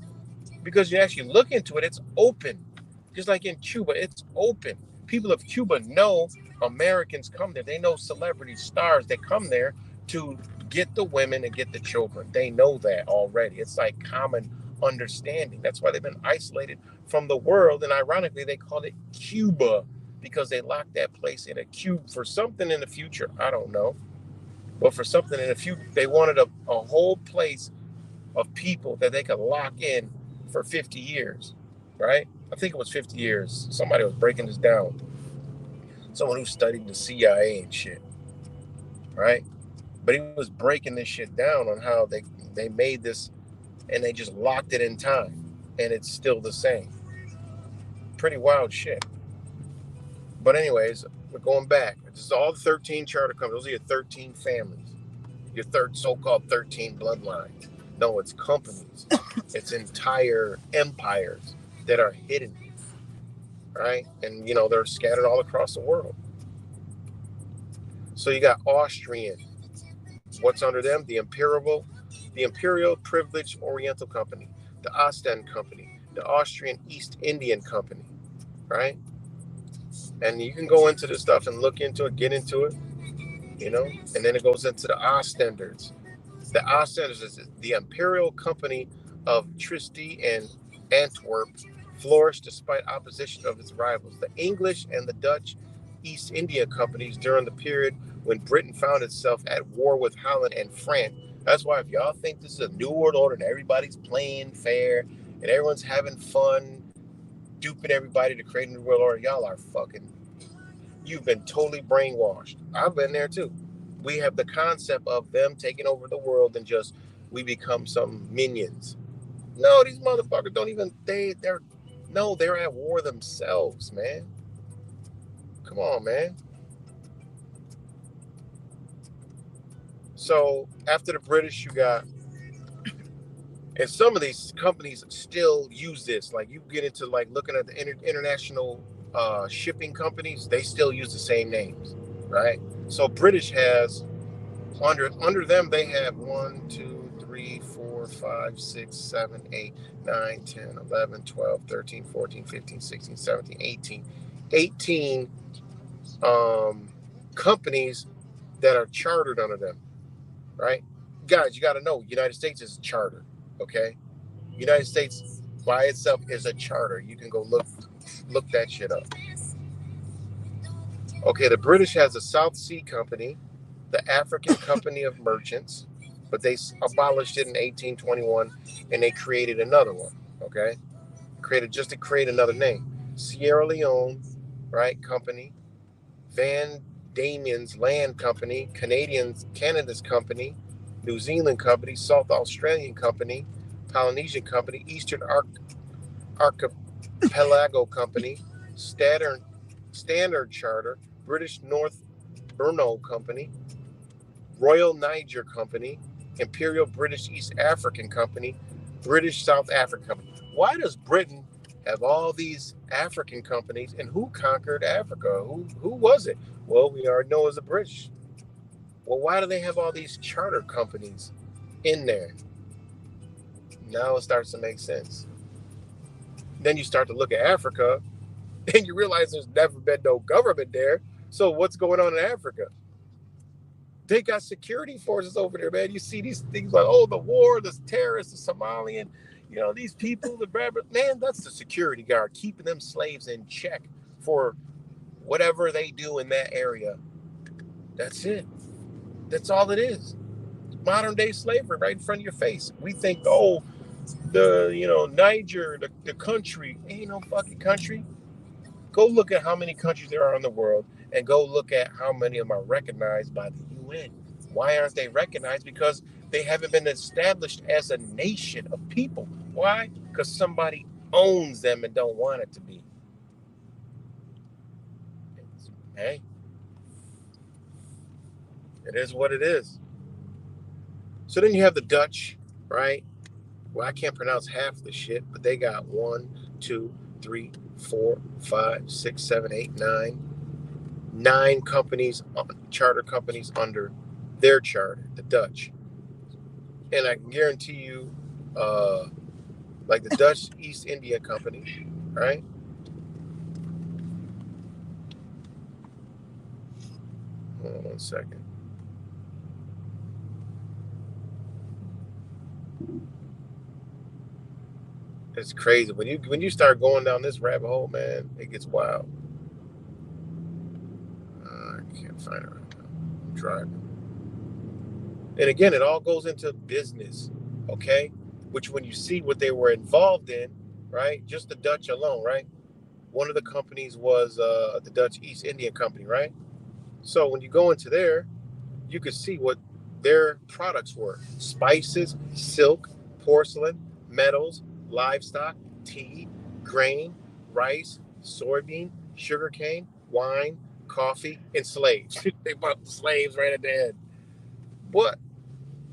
Speaker 2: because you actually look into it, it's open. Just like in Cuba, it's open. People of Cuba know Americans come there. They know celebrities, stars that come there to get the women and get the children. They know that already. It's like common understanding. That's why they've been isolated from the world. And ironically, they call it Cuba, because they locked that place in a cube for something in the future. I don't know. But for something in the future, they wanted a whole place of people that they could lock in for 50 years, right? I think it was 50 years. Somebody was breaking this down. Someone who studied the CIA and shit, right? But he was breaking this shit down on how they made this, and they just locked it in time, and it's still the same. Pretty wild shit. But anyways, we're going back. This is all the 13 charter companies. Those are your 13 families, your so-called 13 bloodlines. No, it's companies. It's entire empires that are hidden, right? And, you know, they're scattered all across the world. So you got Austrian. What's under them? The Imperial Privileged Oriental Company, the Ostend Company, the Austrian East Indian Company, right? And you can go into this stuff and look into it, get into it, and then it goes into the Ostenders. The Ostenders is the imperial company of Trieste and Antwerp flourished despite opposition of its rivals, the English and the Dutch East India Companies, during the period when Britain found itself at war with Holland and France. That's why if y'all think this is a new world order and everybody's playing fair and everyone's having fun, duping everybody to create a new world order, y'all are fucking, you've been totally brainwashed. I've been there too. We have the concept of them taking over the world and just we become some minions. No, these motherfuckers don't even they're at war themselves, man. Come on, man. So after the British, you got, and some of these companies still use this. Like you get into like looking at the international shipping companies, they still use the same names, right? So British has under them they have 1, 2, 3, 4, 5, 6, 7, 8, 9, 10, 11, 12, 13, 14, 15, 16, 17, 18. 18 companies that are chartered under them, right? Guys, you got to know United States is chartered, okay? United States by itself is a charter. You can go look that shit up. Okay, the British has the South Sea Company, the African Company of Merchants, but they abolished it in 1821 and they created another one, okay? Created just to create another name. Sierra Leone, right, company, Van Diemen's Land Company, Canada's Company, New Zealand Company, South Australian Company, Polynesian Company, Eastern Archipelago Company, Standard Charter, British North Brunel Company, Royal Niger Company, Imperial British East African Company, British South African Company. Why does Britain have all these African companies, and who conquered Africa? Who was it? Well, we already know it was the British. Well, why do they have all these charter companies in there? Now it starts to make sense. Then you start to look at Africa, and you realize there's never been no government there. So what's going on in Africa? They got security forces over there, man. You see these things like, oh, the war, the terrorists, the Somalian, these people, man, that's the security guard keeping them slaves in check for whatever they do in that area. That's it. That's all it is. Modern day slavery right in front of your face. We think, oh, Niger, the country, ain't no fucking country. Go look at how many countries there are in the world and go look at how many of them are recognized by the UN. Why aren't they recognized? Because they haven't been established as a nation of people. Why? Because somebody owns them and don't want it to be. Hey, it is what it is. So then you have the Dutch, right? Well, I can't pronounce half the shit, but they got 1, 2, 3, 4, 5, 6, 7, 8, 9 companies, charter companies under their charter, the Dutch. And I can guarantee you, like the Dutch East India Company, right? Hold on 1 second. It's crazy when you start going down this rabbit hole, man. It gets wild. I can't find it right now. I'm driving. And again, it all goes into business, okay? Which when you see what they were involved in, right? Just the Dutch alone, right? One of the companies was the Dutch East India Company, right? So when you go into there, you could see what their products were: spices, silk, porcelain, metals, livestock, tea, grain, rice, soybean, sugarcane, wine, coffee, and slaves. They bought slaves right at the end. What?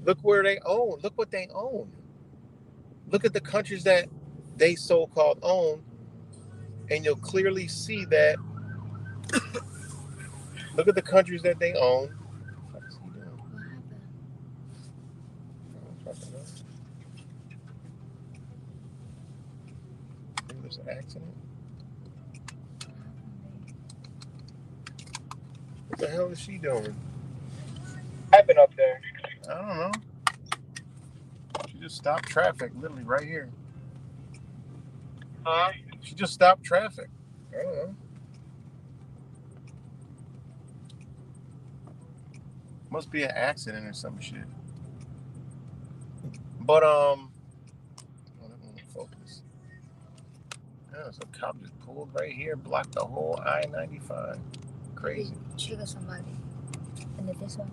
Speaker 2: Look where they own. Look what they own. Look at the countries that they so-called own, and you'll clearly see that Look at the countries that they own. What is he doing?
Speaker 1: What happened?
Speaker 2: I don't fucking know. Maybe there's an accident. What the hell is she doing?
Speaker 3: Happened up there.
Speaker 2: I don't know. She just stopped traffic, literally right here.
Speaker 3: Huh?
Speaker 2: She just stopped traffic. I don't know. Must be an accident or some shit. But I don't want to focus. Yeah, so a cop just pulled right here, blocked the whole I-95. Crazy.
Speaker 1: Trigger somebody. And if this one?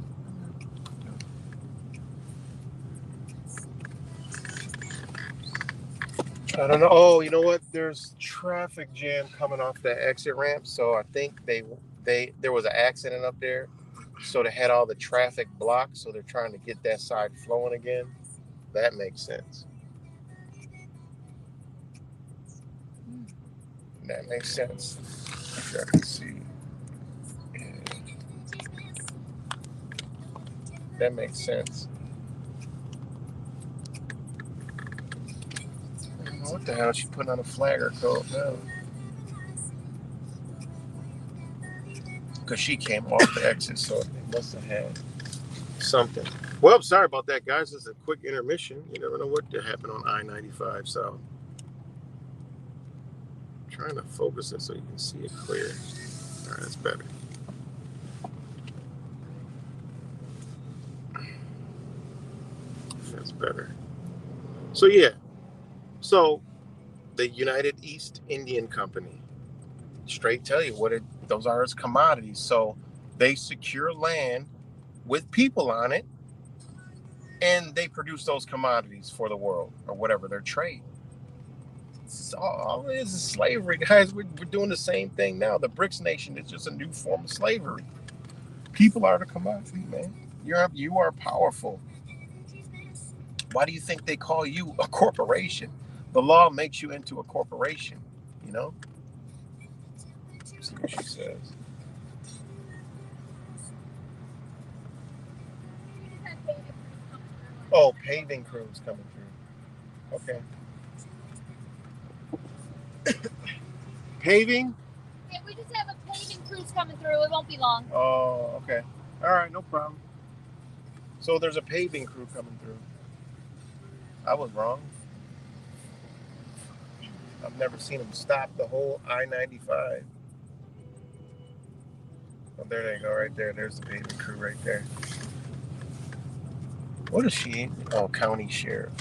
Speaker 2: I don't know. Oh, you know what? There's traffic jam coming off that exit ramp. So I think there was an accident up there. So they had all the traffic blocked. So they're trying to get that side flowing again. That makes sense. That makes sense. I'm sure I can see. Yeah. That makes sense. I don't know what the hell is she putting on a flagger coat now? Because she came off the exit, so they must have had something. Well, sorry about that, guys. This is a quick intermission. You never know what could happen on I-95, so I'm trying to focus it so you can see it clear. All right, that's better. That's better. So yeah, so the United East Indian Company, straight tell you what those are as commodities. So they secure land with people on it, and they produce those commodities for the world or whatever their trade. All it is slavery, guys. We're doing the same thing now. The BRICS nation is just a new form of slavery. People are the commodity, man. You are powerful. Why do you think they call you a corporation? The law makes you into a corporation, you know? Let's see what she says. Oh, paving crews coming through. Okay. Paving?
Speaker 1: Yeah, we just have a paving crews coming through. It won't be long.
Speaker 2: Oh, okay. All right, no problem. So there's a paving crew coming through. I was wrong. I've never seen them stop the whole I-95. Oh, there they go, right there. There's the paving crew right there. What is she? Oh, county sheriff.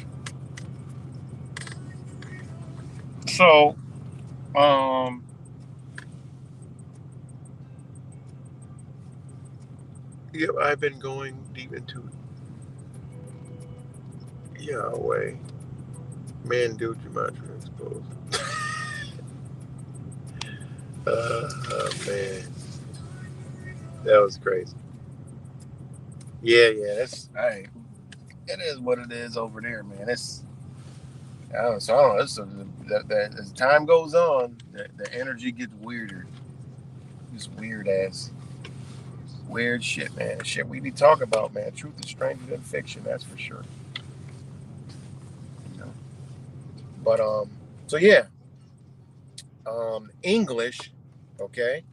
Speaker 2: So, yeah, I've been going deep into Yahweh. Man, dude, Gematria exposed. Man, that was crazy. Yeah, that's it is what it is over there, man. It's I don't know. As time goes on, the energy gets weirder. Just weird shit, man. Shit we be talking about, man. Truth is stranger than fiction, that's for sure. You know. But so yeah. English, okay.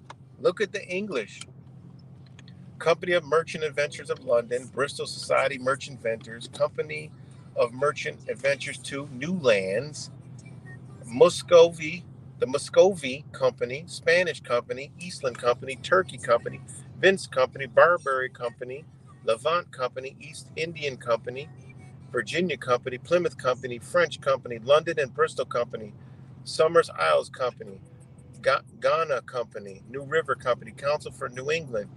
Speaker 2: Look at the English. Company of Merchant Adventures of London, Bristol Society Merchant Ventures, Company of Merchant Adventures to New Lands, Muscovy, the Muscovy Company, Spanish Company, Eastland Company, Turkey Company, Vince Company, Barbary Company, Levant Company, East Indian Company, Virginia Company, Plymouth Company, French Company, London and Bristol Company, Somers Isles Company, Ghana Company, New River Company, Council for New England,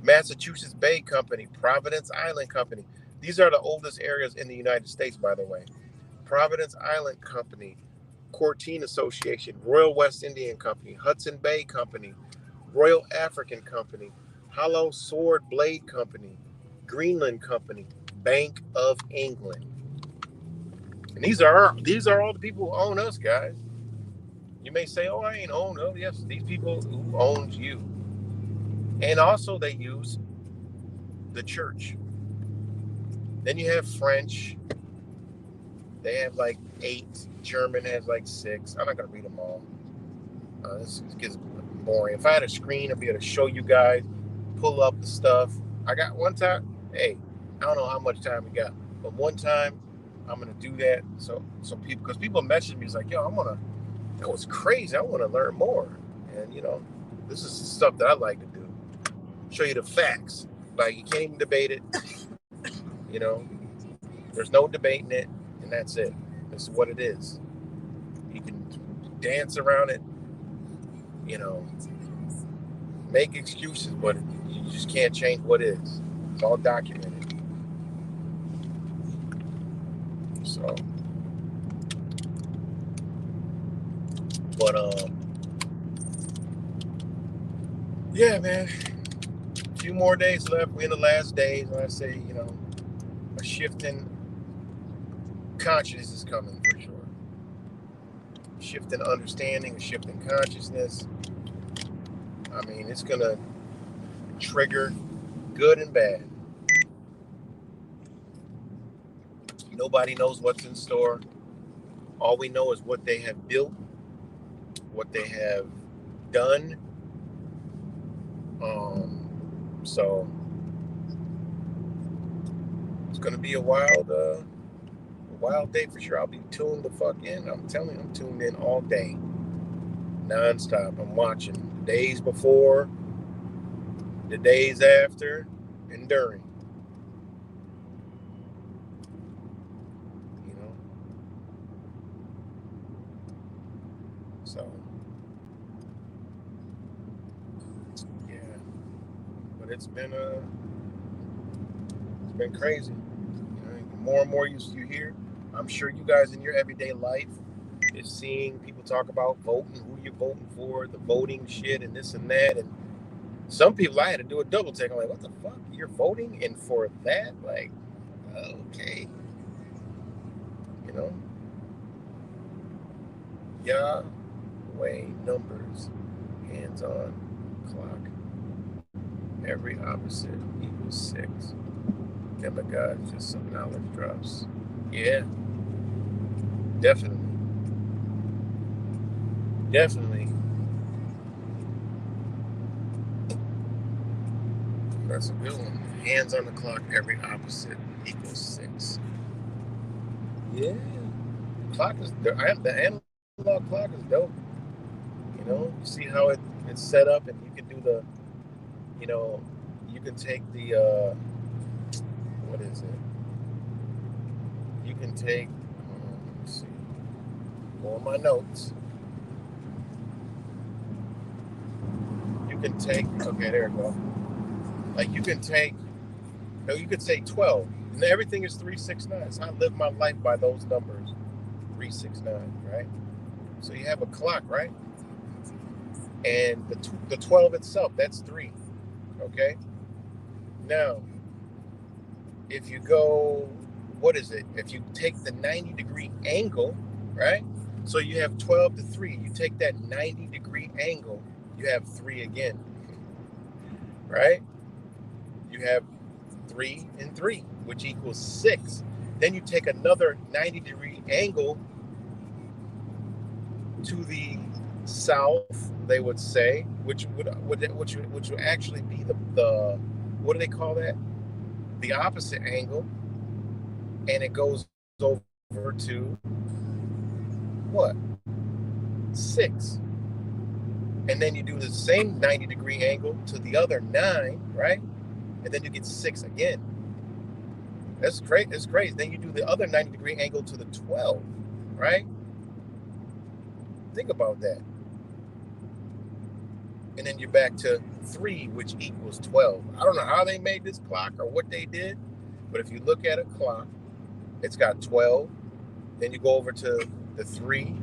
Speaker 2: Massachusetts Bay Company, Providence Island Company. These are the oldest areas in the United States, by the way. Providence Island Company, Corteen Association, Royal West Indian Company, Hudson Bay Company, Royal African Company, Hollow Sword Blade Company, Greenland Company, Bank of England. And these are all the people who own us, guys. You may say, "Oh, I ain't owned." Oh, yes, these people who owns you. And also they use the church. Then you have French. They have like 8. German has like 6. I'm not going to read them all. This gets boring. If I had a screen, I'd be able to show you guys, pull up the stuff. I got one time, hey, I don't know how much time we got, but one time I'm going to do that. So people, because people message me, it's like, yo, that was crazy. I want to learn more. And, this is stuff that I like to do. Show you the facts. Like, you can't even debate it. There's no debating it, and that's it. This is what it is. You can dance around it, make excuses, but you just can't change what is. It's all documented. So, but yeah, man. A few more days left. We're in the last days, and I say, a shift in consciousness is coming for sure. A shift in understanding, a shift in consciousness. I mean, it's gonna trigger good and bad. Nobody knows what's in store. All we know is what they have built, what they have done. So it's gonna be a wild day for sure. I'll be tuned the fuck in. I'm telling you, I'm tuned in all day, nonstop. I'm watching the days before, the days after, and during. So yeah, but it's been crazy. More and more you hear. I'm sure you guys in your everyday life is seeing people talk about voting, who you're voting for, the voting shit, and this and that. And some people, I had to do a double take. I'm like, what the fuck? You're voting, and for that? Like, okay, Yahweh numbers, hands on clock. Every opposite equals 6. Demigod, just some knowledge drops. Yeah, definitely. That's a good one. Hands on the clock, every opposite equals 6. Yeah, clock is the analog clock is dope. You see how it's set up, and you can do the, you can take the what is it? You can take, let me see, go on my notes. You can take, okay, there we go. Like you could say 12, and everything is 369. So I live my life by those numbers, 369, right? So you have a clock, right? And the 12 itself, that's 3, okay? Now, if you go, what is it? If you take the 90-degree angle, right? So you have 12 to 3. You take that 90-degree angle, you have 3 again, right? You have 3 and 3, which equals 6. Then you take another 90-degree angle to the south, they would say, which would actually be the what do they call that? The opposite angle, and it goes over to what? 6. And then you do the same 90-degree angle to the other 9, right? And then you get 6 again. That's great. That's great. Then you do the other 90-degree angle to the 12, right? Think about that. And then you're back to 3, which equals 12. I don't know how they made this clock or what they did, but if you look at a clock, it's got 12. Then you go over to the 3.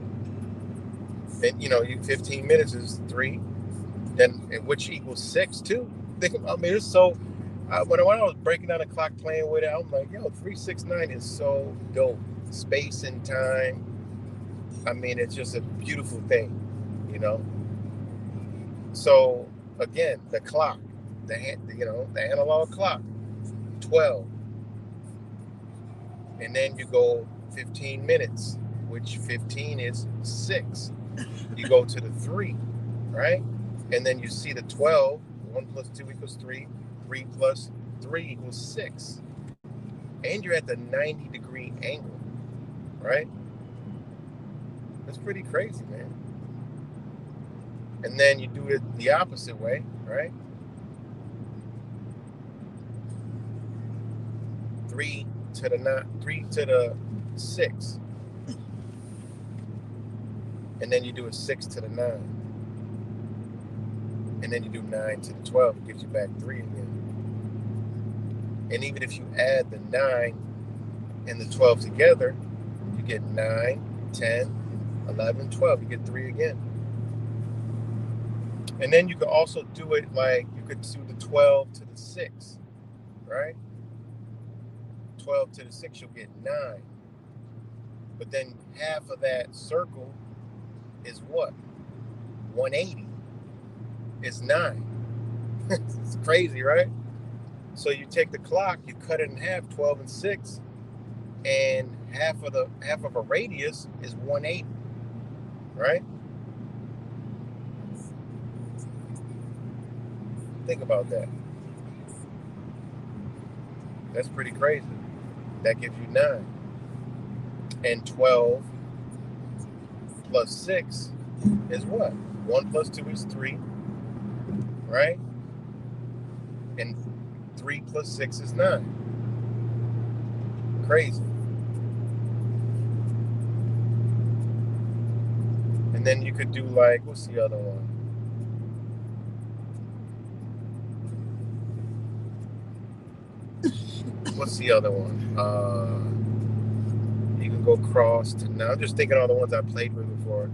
Speaker 2: Then 15 minutes is 3. Then which equals 6 too. Think about it. It's so. When I was breaking down the clock, playing with it, I'm like, yo, 369 is so dope. Space and time. I mean, it's just a beautiful thing, So again, the clock. the analog clock, 12. And then you go 15 minutes, which 15 is 6. You go to the 3, right? And then you see the 12. 1 plus 2 equals 3. 3 plus 3 equals 6. And you're at the 90-degree angle, right? That's pretty crazy, man. And then you do it the opposite way, right? 3 to the 6. And then you do a 6 to the 9. And then you do 9 to the 12. It gives you back 3 again. And even if you add the 9 and the 12 together, you get 9, 10, 11, 12. You get 3 again. And then you could also do it like you could do the 12 to the 6, right? 12 to the 6, you'll get 9. But then half of that circle is what? 180 is 9. It's crazy, right? So you take the clock, you cut it in half, 12 and 6, and half of a radius is 180, right? Think about that. That's pretty crazy. That gives you 9. And 12 plus 6 is what? 1 plus 2 is 3, right? And 3 plus 6 is 9. Crazy. And then you could do like, what's the other one? What's the other one? You can go cross to, now I'm just thinking all the ones I played with before.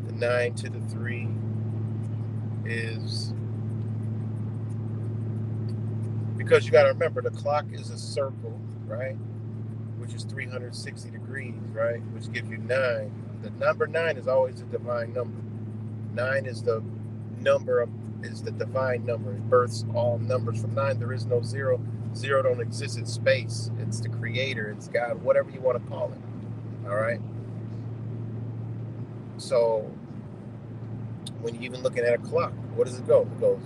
Speaker 2: The 9 to the 3 is, because you got to remember the clock is a circle, right? Which is 360 degrees, right? Which gives you 9. The number 9 is always a divine number. 9 is the divine number. It births all numbers. From 9, there is no 0. 0 don't exist in space. It's the creator. It's God, whatever you want to call it. All right? So when you're even looking at a clock, what does it go? It goes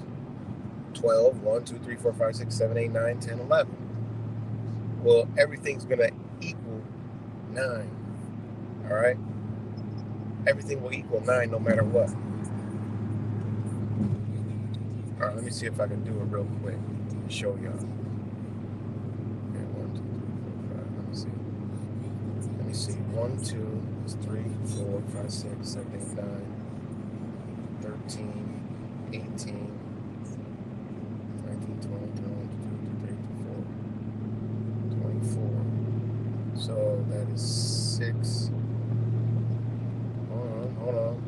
Speaker 2: 12, 1, 2, 3, 4, 5, 6, 7, 8, 9, 10, 11. Well, everything's going to equal 9. All right? Everything will equal 9 no matter what. All right, let me see if I can do it real quick and show y'all. Okay, 1, 2, 3, 4, 5. Let me see. 1, 2, 3, 4, 5, 6, 7, 8, 9, 13, 18, 19, 20, 21, 22, 23, 24. So that is 6. Hold on.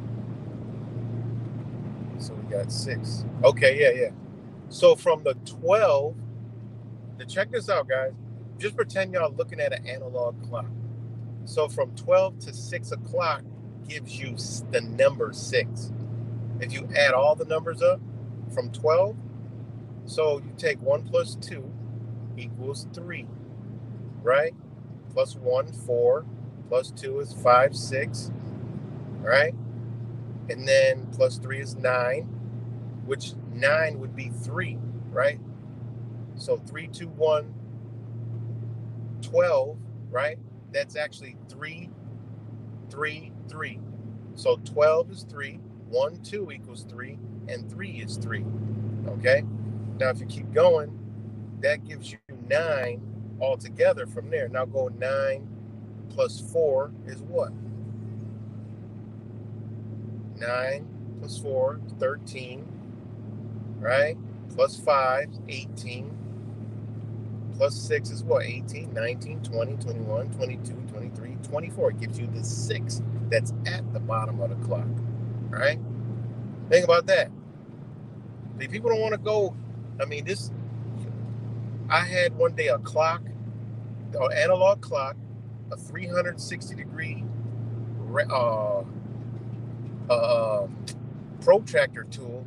Speaker 2: So we got 6. Okay, yeah. So from the 12, check this out, guys. Just pretend y'all looking at an analog clock. So from 12 to 6 o'clock gives you the number 6. If you add all the numbers up from 12, so you take 1 plus 2 equals 3, right? Plus 1, 4, plus 2 is 5, 6, right? And then plus 3 is 9, which 9 would be 3, right? So 3, 2, 1, 12, right? That's actually 3, 3, 3. So 12 is 3, 1, 2 equals 3, and 3 is 3, okay? Now, if you keep going, that gives you 9 altogether from there. Now go 9 plus 4 is what? 9 plus 4, 13, right? Plus 5, 18. Plus 6 is what? 18, 19, 20, 21, 22, 23, 24. It gives you the 6 that's at the bottom of the clock, right? Think about that. The people don't want to go, I had one day a clock, an analog clock, a 360 degree protractor tool.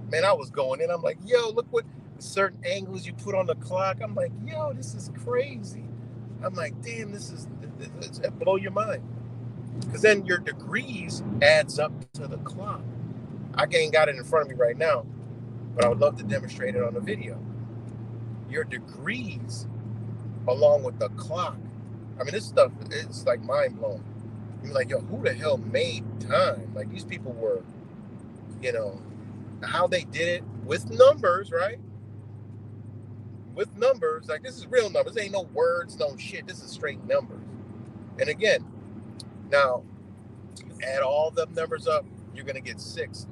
Speaker 2: Man, I was going in. I'm like, yo, look what certain angles you put on the clock. I'm like, yo, this is crazy. I'm like, damn, it blow your mind. Because then your degrees adds up to the clock. I ain't got it in front of me right now, but I would love to demonstrate it on the video. Your degrees along with the clock. I mean, this stuff, it's like mind blowing. You're like, yo, who the hell made time? Like, these people were, how they did it with numbers, right? With numbers, like, this is real numbers. Ain't no words, no shit. This is straight numbers. And again, now, add all the numbers up, you're going to get 6.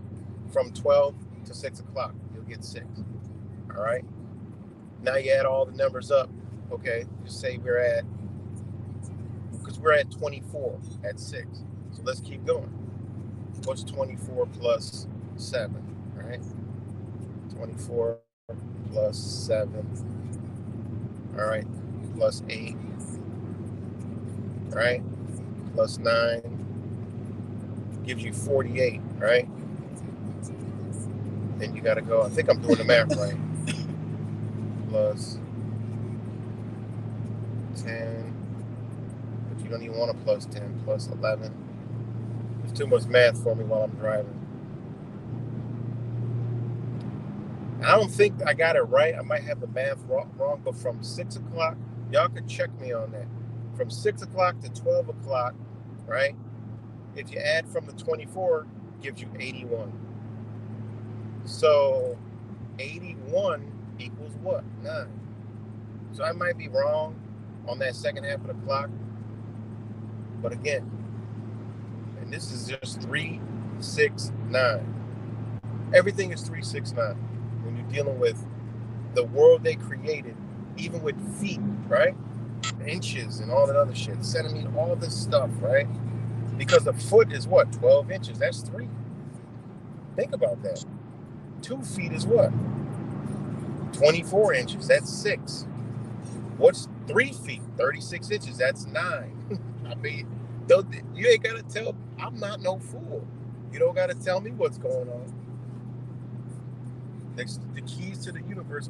Speaker 2: From 12 to 6 o'clock, you'll get 6. All right? Now you add all the numbers up. Okay, just say we're at 24 at 6. So let's keep going. What's 24 plus 7? All right? 24 plus 7. All right? Plus 8. All right? Plus 9. Gives you 48, right? Then you got to go, I think I'm doing the math right. Plus 10. But you don't even want a plus 10. Plus 11. It's too much math for me while I'm driving. I don't think I got it right. I might have the math wrong, but from 6 o'clock, y'all can check me on that. From 6 o'clock to 12 o'clock, right? If you add from the 24, gives you 81. So 81 equals what? 9. So I might be wrong on that second half of the clock. But again, and this is just 3, 6, 9. Everything is 3, 6, 9. When you're dealing with the world they created, even with feet, right? Inches and all that other shit. Centimeter, all this stuff, right? Because the foot is what? 12 inches. That's 3. Think about that. 2 feet is what? 24 inches. That's 6. What's 3 feet? 36 inches. That's 9. I mean, you ain't got to tell. I'm not no fool. You don't got to tell me what's going on. The keys to the universe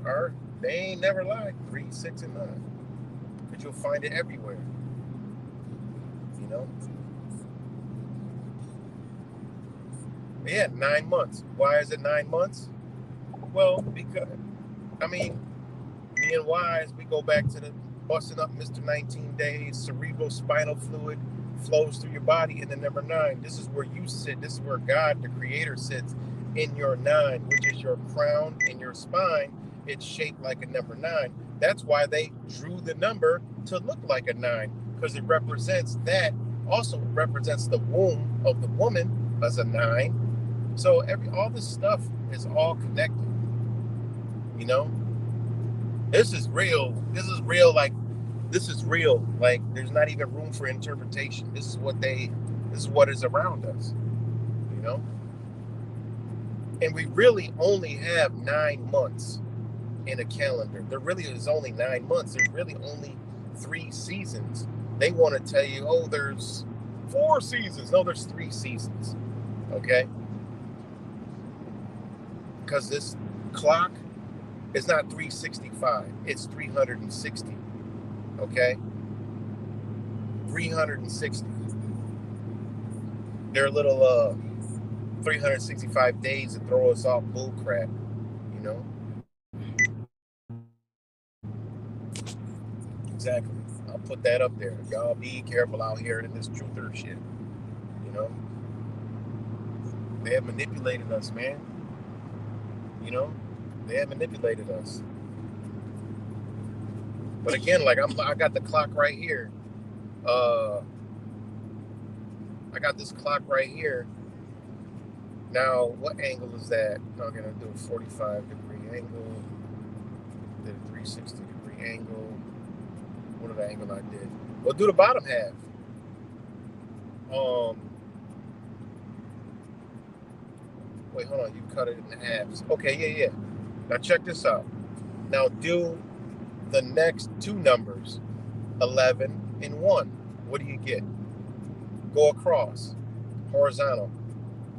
Speaker 2: they ain't never lied. 3, 6, and 9. But you'll find it everywhere. Yeah, 9 months. Why is it 9 months? Well, because, me and Wise, we go back to the busting up Mr. 19 days, cerebral spinal fluid flows through your body in the number 9. This is where you sit. This is where God, the creator, sits in your 9, which is your crown and your spine. It's shaped like a number 9. That's why they drew the number to look like a 9, because it represents that. Also represents the womb of the woman as a 9. So all this stuff is all connected. This is real. This is real. Like, there's not even room for interpretation. This is what is around us. And we really only have 9 months in a calendar. There really is only 9 months. There's really only 3 seasons. They want to tell you, oh, there's 4 seasons. No, there's 3 seasons. Okay? Because this clock is not 365. It's 360. Okay? 360. There are little 365 days to throw us off bull crap, Exactly. I'll put that up there. Y'all be careful out here in this truther shit. They have manipulated us, man. They have manipulated us. But again, like I got the clock right here. I got this clock right here. Now, what angle is that? I'm gonna do a 45-degree angle. Did a 360-degree angle. What other angle I did? Well, do the bottom half. Wait, hold on. You cut it in halves. Okay, yeah. Now check this out. Now do the next 2 numbers, 11 and 1. What do you get? Go across, horizontal.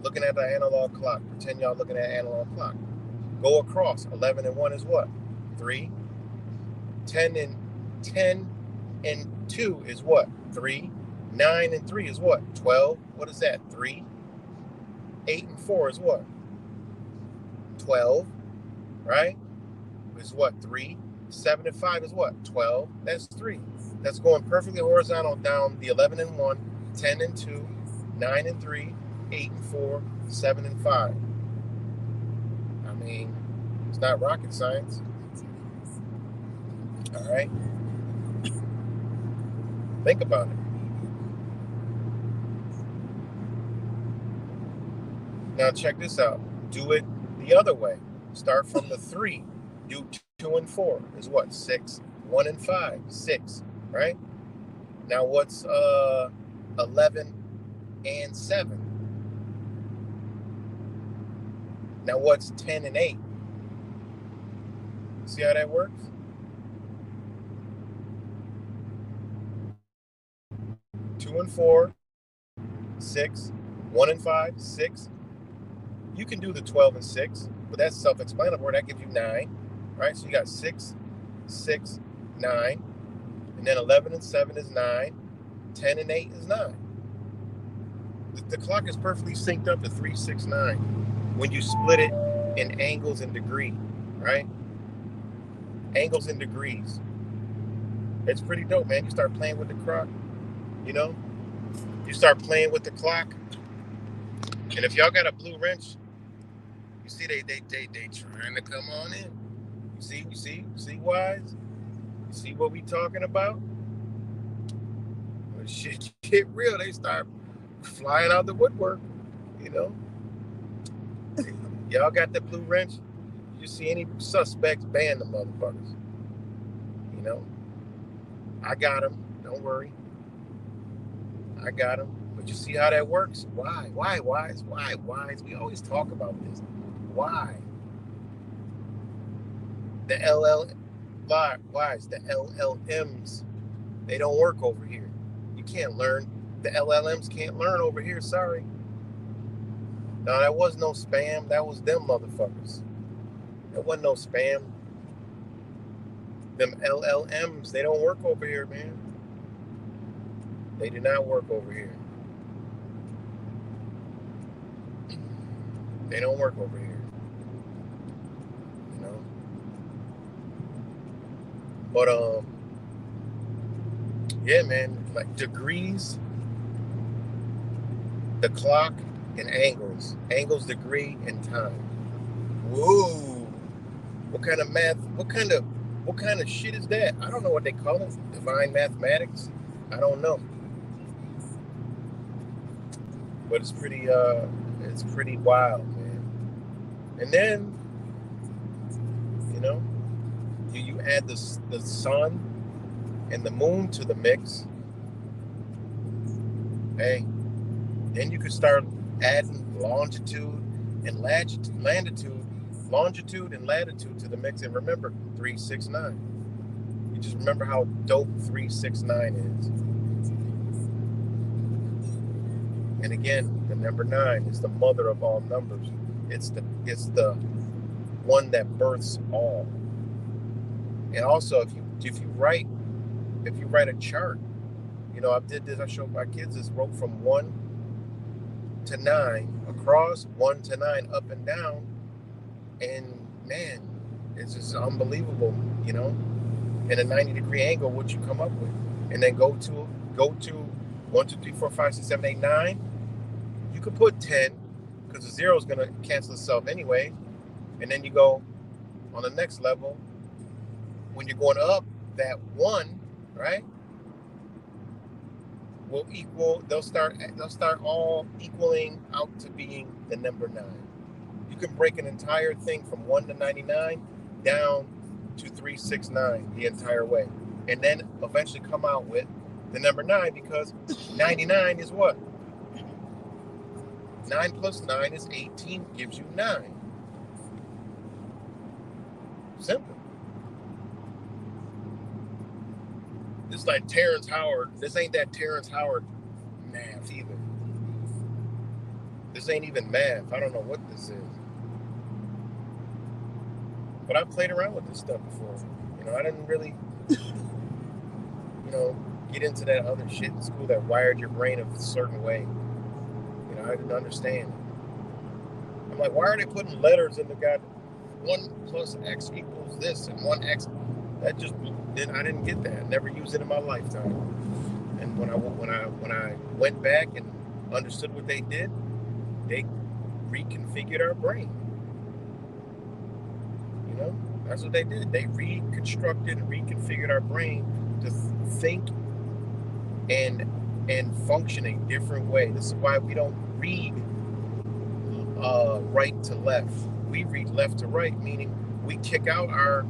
Speaker 2: Looking at the analog clock. Pretend y'all looking at an analog clock. Go across. 11 and 1 is what? 3. 10 and 2 is what? 3. 9 and 3 is what? 12. What is that? 3. 8 and 4 is what? 12. Right? Is what? 3. 7 and 5 is what? 12. That's 3. That's going perfectly horizontal down the 11 and 1, 10 and 2, 9 and 3, 8 and 4, 7 and 5. I mean, it's not rocket science. All right? Think about it. Now check this out. Do it the other way. Start from the 3. Do 2 and 4 is what? 6. 1 and 5, 6. Right? Now what's 11 and 7? Now what's 10 and 8? See how that works? Two and 4, 6, 1 and 5, 6. You can do the 12 and 6, but that's self-explanatory. That gives you 9, right? So you got 6, 6, 9, and then 11 and 7 is 9, 10 and 8 is 9. The clock is perfectly synced up to 3, 6, 9 when you split it in angles and degree, right? Angles and degrees. It's pretty dope, man. You start playing with the clock, you know? You start playing with the clock. And if y'all got a blue wrench, you see they trying to come on in. You see, Wise? You see what we talking about? When shit get real, they start flying out the woodwork, you know? Y'all got the blue wrench? You see any suspects, ban the motherfuckers. You know? I got them. Don't worry. I got them. But you see how that works? Why? Wise? Why, Wise? We always talk about this. Why? The LLMs, they don't work over here. You can't learn. The LLMs can't learn over here. Sorry. No, that was no spam. That was them motherfuckers. That wasn't no spam. Them LLMs, they don't work over here, man. They do not work over here. They don't work over here. You know? But yeah, man, like degrees, the clock, and angles. Angles, degree, and time. Whoa. What kind of math? What kind of shit is that? I don't know what they call it. Divine mathematics? I don't know. But it's pretty wild, man. And then, you know, you add the sun and the moon to the mix. Hey, then you could start adding longitude and longitude and latitude to the mix. And remember 369. You just remember how dope 369 is. And again, the number 9 is the mother of all numbers. It's the one that births all. And also, if you write a chart, you know, I did this. I showed my kids this. Wrote from 1 to 9 across, 1 to 9 up and down, and man, it's just unbelievable. You know, in a 90-degree angle, what you come up with, and then go to 1, 2, 3, 4, 5, 6, 7, 8, 9. You could put 10 because the 0 is going to cancel itself anyway. And then you go on the next level. When you're going up, that 1, right, will equal. They'll start all equaling out to being the number 9. You can break an entire thing from 1 to 99 down to 369 the entire way, and then eventually come out with the number 9, because 99 is what? 9 plus 9 is 18, gives you 9. Simple. It's like Terrence Howard. This ain't that Terrence Howard math either. This ain't even math. I don't know what this is. But I've played around with this stuff before. You know, I didn't really, get into that other shit in school that wired your brain a certain way. You know, I didn't understand. I'm like, why are they putting letters in the guy? 1 plus x equals this and 1x. That just then I didn't get that. Never used it in my lifetime. And when I went back and understood what they did, they reconfigured our brain. You know, that's what they did. They reconstructed and reconfigured our brain to think and function a different way. This is why we don't read right to left. We read left to right, meaning we kick out our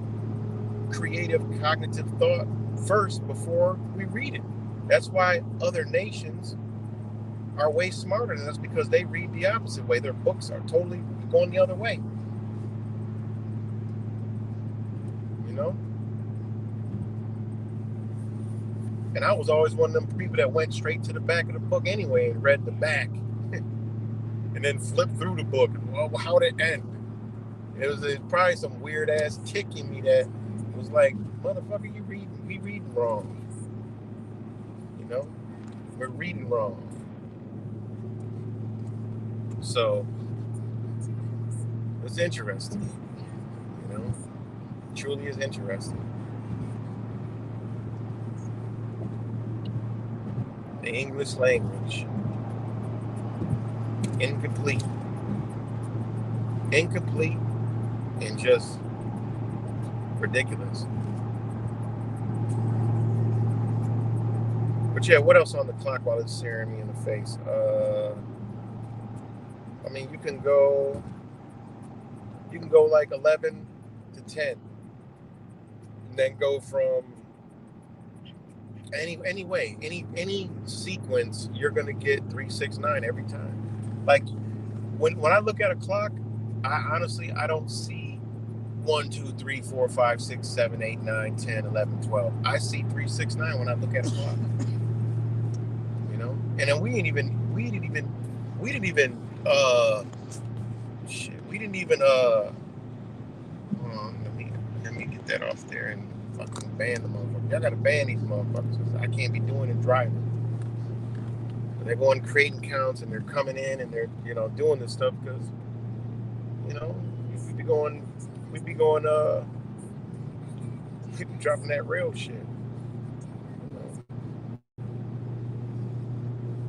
Speaker 2: creative cognitive thought first before we read it. That's why other nations are way smarter than us, because they read the opposite way. Their books are totally going the other way. You know? And I was always one of them people that went straight to the back of the book anyway and read the back and then flipped through the book. Well, how'd it end? It was probably some weird ass tick in me that was like, motherfucker, we reading wrong. You know? We're reading wrong. So it's interesting. You know? It truly is interesting. The English language. Incomplete and just ridiculous. But yeah, what else on the clock while it's staring me in the face? I mean, you can go like 11 to 10, and then go from any sequence, you're gonna get 369 every time. Like when I look at a clock, I don't see 1, 2, 3, 4, 5, 6, 7, 8, 9, 10, 11, 12. I see 369 when I look at a clock. You know? And then we didn't even hold on, let me get that off there and fucking ban the motherfuckers. Y'all gotta ban these motherfuckers, because I can't be doing it driving. They're going creating counts and they're coming in and they're doing this stuff because we'd be dropping that real shit.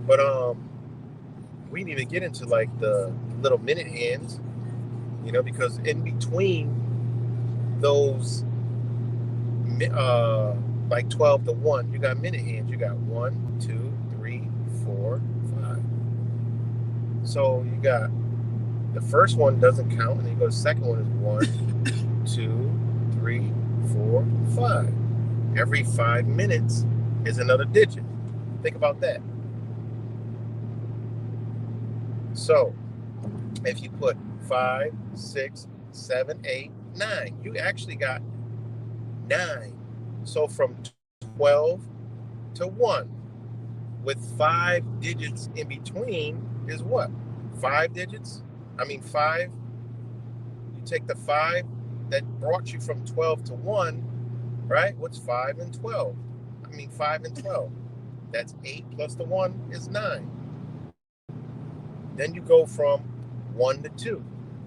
Speaker 2: But we didn't even get into like the little minute hands, because in between those like 12 to 1, you got minute hands. You got 1, 2, 3, 4, 5. So you got the first one doesn't count, and then you go to the second one is 1, 2, 3, 4, 5. Every 5 minutes is another digit. Think about that. So if you put 5, 6, 7, 8, 9, you actually got 9. So from 12 to 1 with 5 digits in between is what? 5 digits? 5. You take the 5 that brought you from 12 to 1, right? What's 5 and 12? 5 and 12. That's 8 plus the 1 is 9. Then you go from 1 to 2.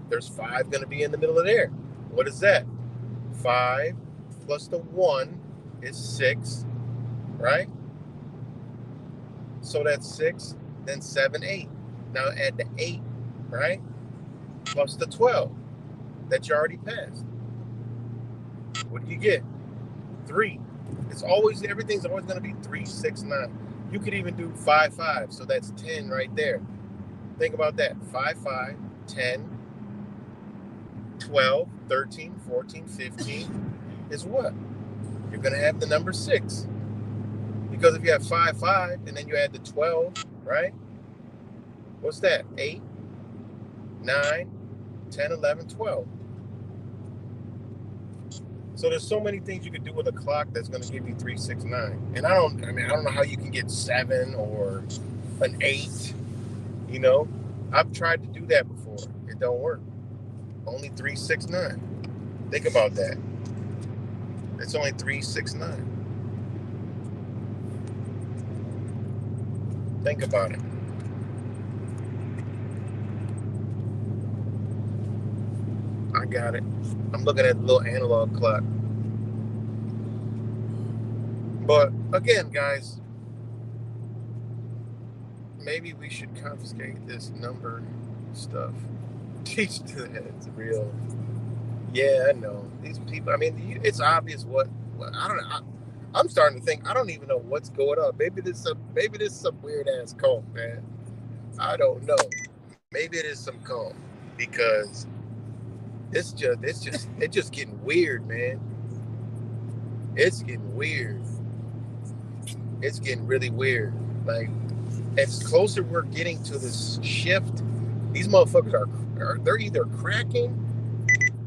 Speaker 2: There's 5 going to be in the middle of there. What is that? 5 plus the 1 is 6, right? So that's 6, then 7, 8. Now add the 8, right? Plus the 12 that you already passed. What do you get? 3. Everything's always going to be 3, 6, 9. You could even do 5, 5. So that's 10 right there. Think about that. 5, 5, 10, 12, 13, 14, 15 is what? You're going to have the number 6. Because if you have 5, 5, and then you add the 12, right? What's that? 8, 9, 10, 11, 12. So there's so many things you could do with a clock that's going to give you 3, 6, 9. And I don't know how you can get 7 or an 8. I've tried to do that before. It don't work. Only 3, 6, 9. Think about that. It's only 369. Think about it. I got it. I'm looking at the little analog clock. But again, guys, maybe we should confiscate this number stuff. Teach that it's real. Yeah, I know. These people, I mean, it's obvious what I don't know. I'm starting to think I don't even know what's going on. Maybe this some weird ass cult, man. I don't know. Maybe it is some cult because it's just getting weird, man. It's getting weird. It's getting really weird. Like, as closer we're getting to this shift, these motherfuckers are they're either cracking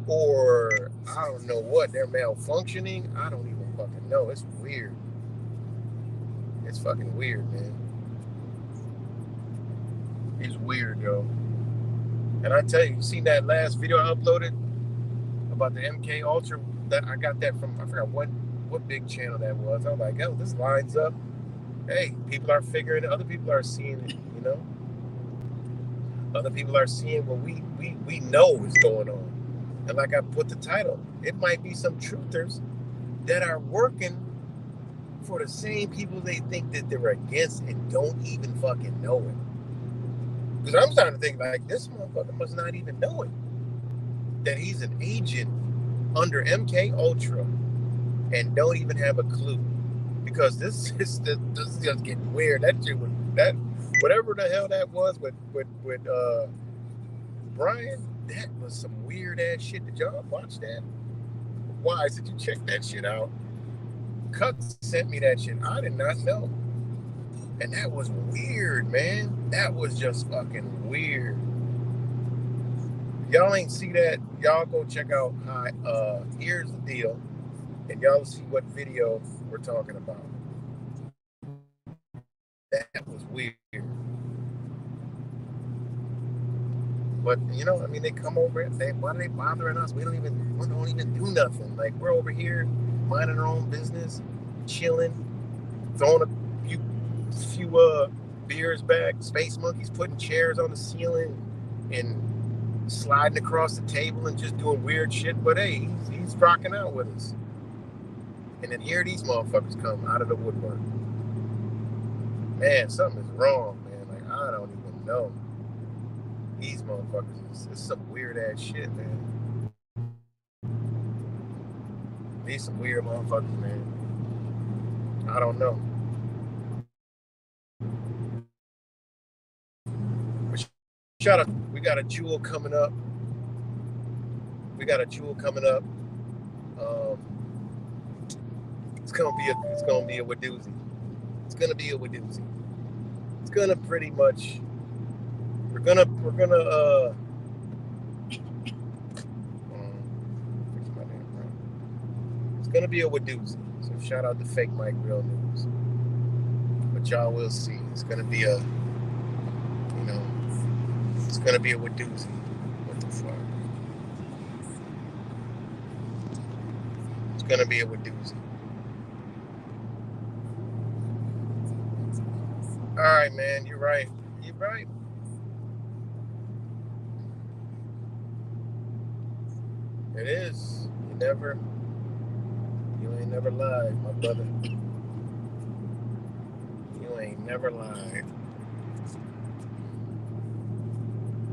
Speaker 2: or I don't know what, they're malfunctioning. I don't even fucking know. It's weird. It's fucking weird, man. It's weird, yo. And I tell you seen that last video I uploaded about the MK Ultra? That I got that from, I forgot what big channel that was. I was like, oh, this lines up. Hey, people are figuring it. Other people are seeing it, you know? Other people are seeing what we know is going on. And like I put the title, it might be some truthers that are working for the same people they think that they're against and don't even fucking know it. Because I'm starting to think like this motherfucker must not even know it. That he's an agent under MK Ultra and don't even have a clue. Because this is just getting weird. That shit was that whatever the hell that was with Brian, that was some weird ass shit. Did y'all watch that? Why did you check that shit out? Cut sent me that shit. I did not know. And that was weird, man. That was just fucking weird. Y'all ain't see that? Y'all go check out Here's the Deal. And y'all see what video we're talking about. That was weird. But you know, I mean, they come over and say, why are they bothering us? We don't even do nothing. Like, we're over here minding our own business, chilling, throwing a few beers back, space monkeys putting chairs on the ceiling and sliding across the table and just doing weird shit. But hey, he's rocking out with us. And then here these motherfuckers come out of the woodwork. Man, something is wrong, man. Like, I don't even know. These motherfuckers, it's some weird ass shit, man. These some weird motherfuckers, man. I don't know. But shut up. We got a jewel coming up. It's gonna be a wadoozy. It's gonna pretty much. We're gonna fix my damn phone. It's gonna be a wadoozy. So shout out to Fake Mike Real News. But y'all will see. It's gonna be a wadoozy. What the fuck? It's gonna be a wadoozy. All right, man. You're right. It is. You ain't never lied, my brother. You ain't never lied.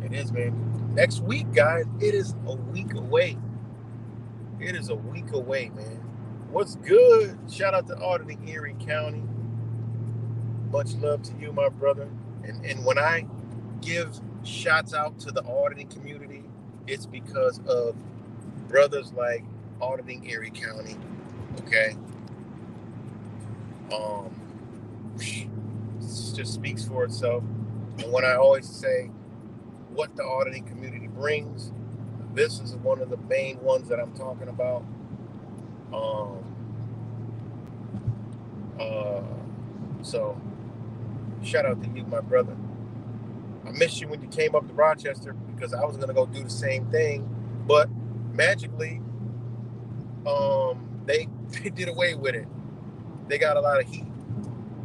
Speaker 2: It is, man. Next week, guys, it is a week away. Man. What's good? Shout out to auditing Erie County. Much love to you, my brother. And when I give shouts out to the auditing community, it's because of brothers like auditing Erie County. Okay. It just speaks for itself. And when I always say what the auditing community brings, this is one of the main ones that I'm talking about. So shout out to you, my brother. I missed you when you came up to Rochester because I was gonna go do the same thing, but magically they did away with it. They got a lot of heat.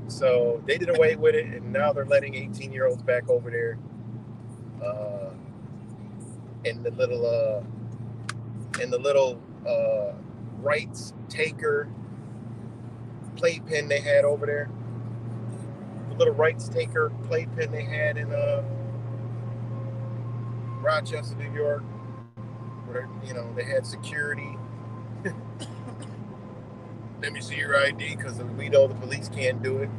Speaker 2: So they did away with it, and now they're letting 18-year-olds back over there in the little rights taker playpen they had over there. The little rights taker playpen they had in Rochester, New York, where they had security. Let me see your ID, because we know the police can't do it.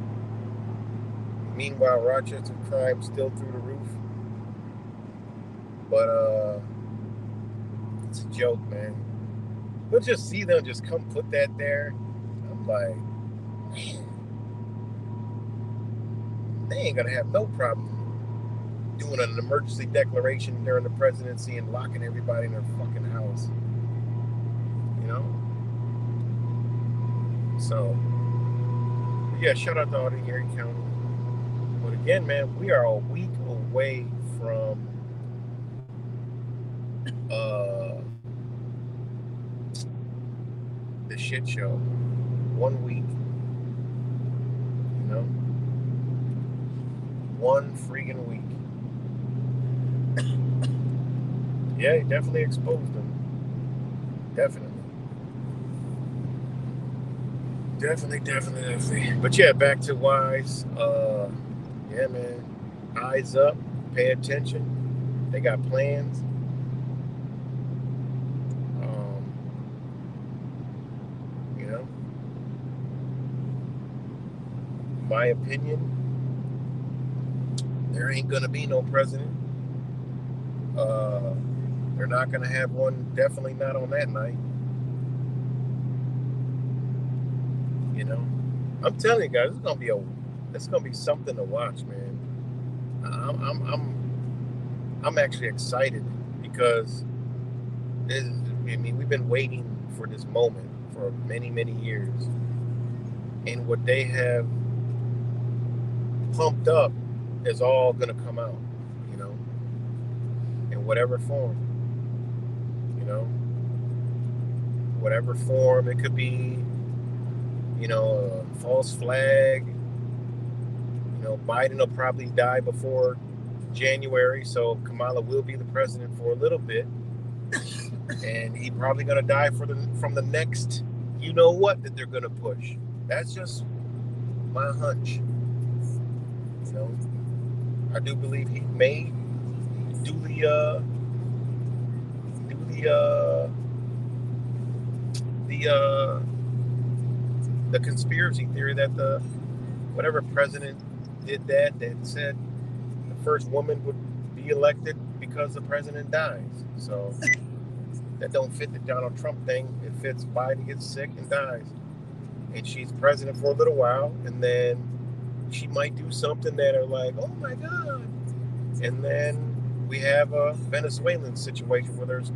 Speaker 2: Meanwhile, Rochester crime still through the roof. But it's a joke, man. But just see them just come put that there. I'm like, man, they ain't gonna have no problem doing an emergency declaration during the presidency and locking everybody in their fucking house. So, yeah, shout out to all the Erie County. But again, man, we are a week away from the shit show. 1 week. One freaking week. Yeah, he definitely exposed them. Definitely. But yeah, back to Wise. Yeah, man. Eyes up. Pay attention. They got plans. My opinion, there ain't gonna be no president. They're not gonna have one. Definitely not on that night. I'm telling you guys, it's gonna be something to watch, man. I'm actually excited because we've been waiting for this moment for many, many years, and what they have pumped up is all gonna come out, in whatever form, whatever form. It could be, a false flag. Biden will probably die before January, so Kamala will be the president for a little bit, and he's probably gonna die from the next, that they're gonna push. That's just my hunch. I do believe he may do the conspiracy theory that whatever president did that said the first woman would be elected because the president dies. So that don't fit the Donald Trump thing. It fits Biden gets sick and dies, and she's president for a little while, and then she might do something that are like, oh my God. And then we have a Venezuelan situation where there's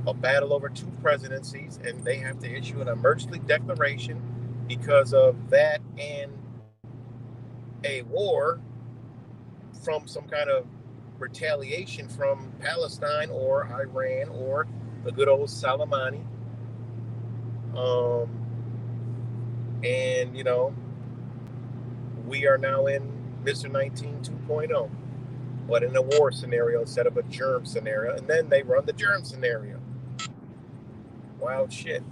Speaker 2: a battle over 2 presidencies, and they have to issue an emergency declaration because of that and a war from some kind of retaliation from Palestine or Iran or the good old Soleimani. And, we are now in Mr. 19 2.0, but in a war scenario instead of a germ scenario. And then they run the germ scenario. Wild shit.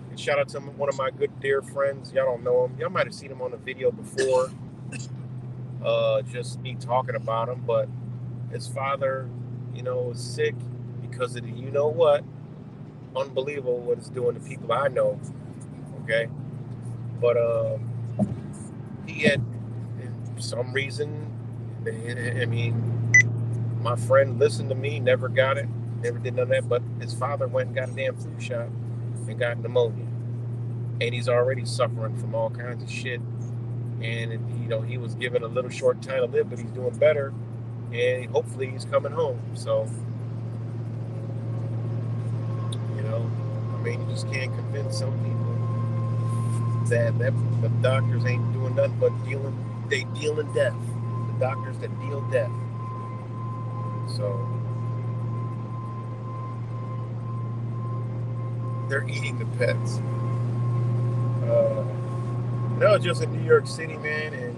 Speaker 2: And shout out to one of my good dear friends. Y'all don't know him. Y'all might have seen him on a video before. Just me talking about him. But his father, was sick because of the what. Unbelievable what it's doing to people I know. Okay? But he had, for some reason, my friend listened to me, never got it, never did none of that, but his father went and got a damn flu shot and got pneumonia. And he's already suffering from all kinds of shit. And, he was given a little short time to live, but he's doing better. And hopefully he's coming home. So, you just can't convince some people that the doctors ain't doing nothing but dealing death. The doctors that deal death. So they're eating the pets. No, just in New York City, man, and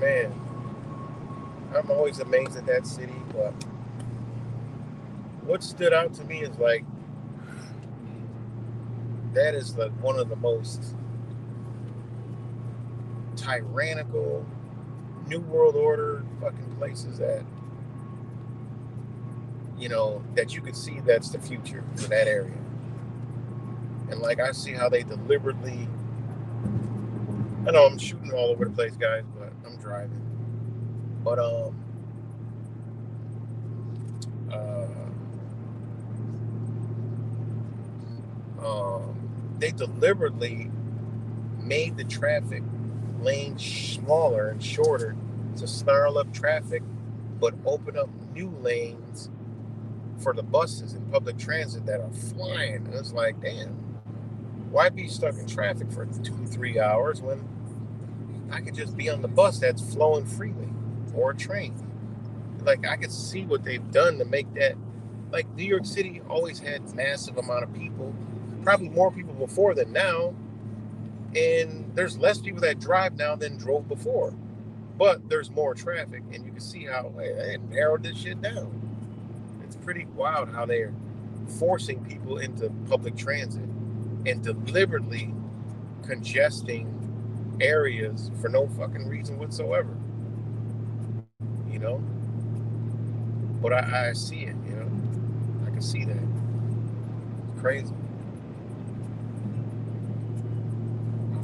Speaker 2: man, I'm always amazed at that city. But what stood out to me is like that is like one of the most tyrannical New World Order fucking places that that you could see that's the future for that area. And like I see how they deliberately, I know I'm shooting all over the place, guys, but I'm driving. But they deliberately made the traffic lane smaller and shorter to snarl up traffic, but open up new lanes for the buses and public transit that are flying. And it's like, damn, why be stuck in traffic for 2-3 hours when I could just be on the bus that's flowing freely, or a train? Like, I could see what they've done to make that. Like, New York City always had massive amount of people, probably more people before than now, and there's less people that drive now than drove before, but there's more traffic, and you can see how they narrowed this shit down. It's pretty wild how they're forcing people into public transit and deliberately congesting areas for no fucking reason whatsoever. But I see it. I can see that. It's crazy.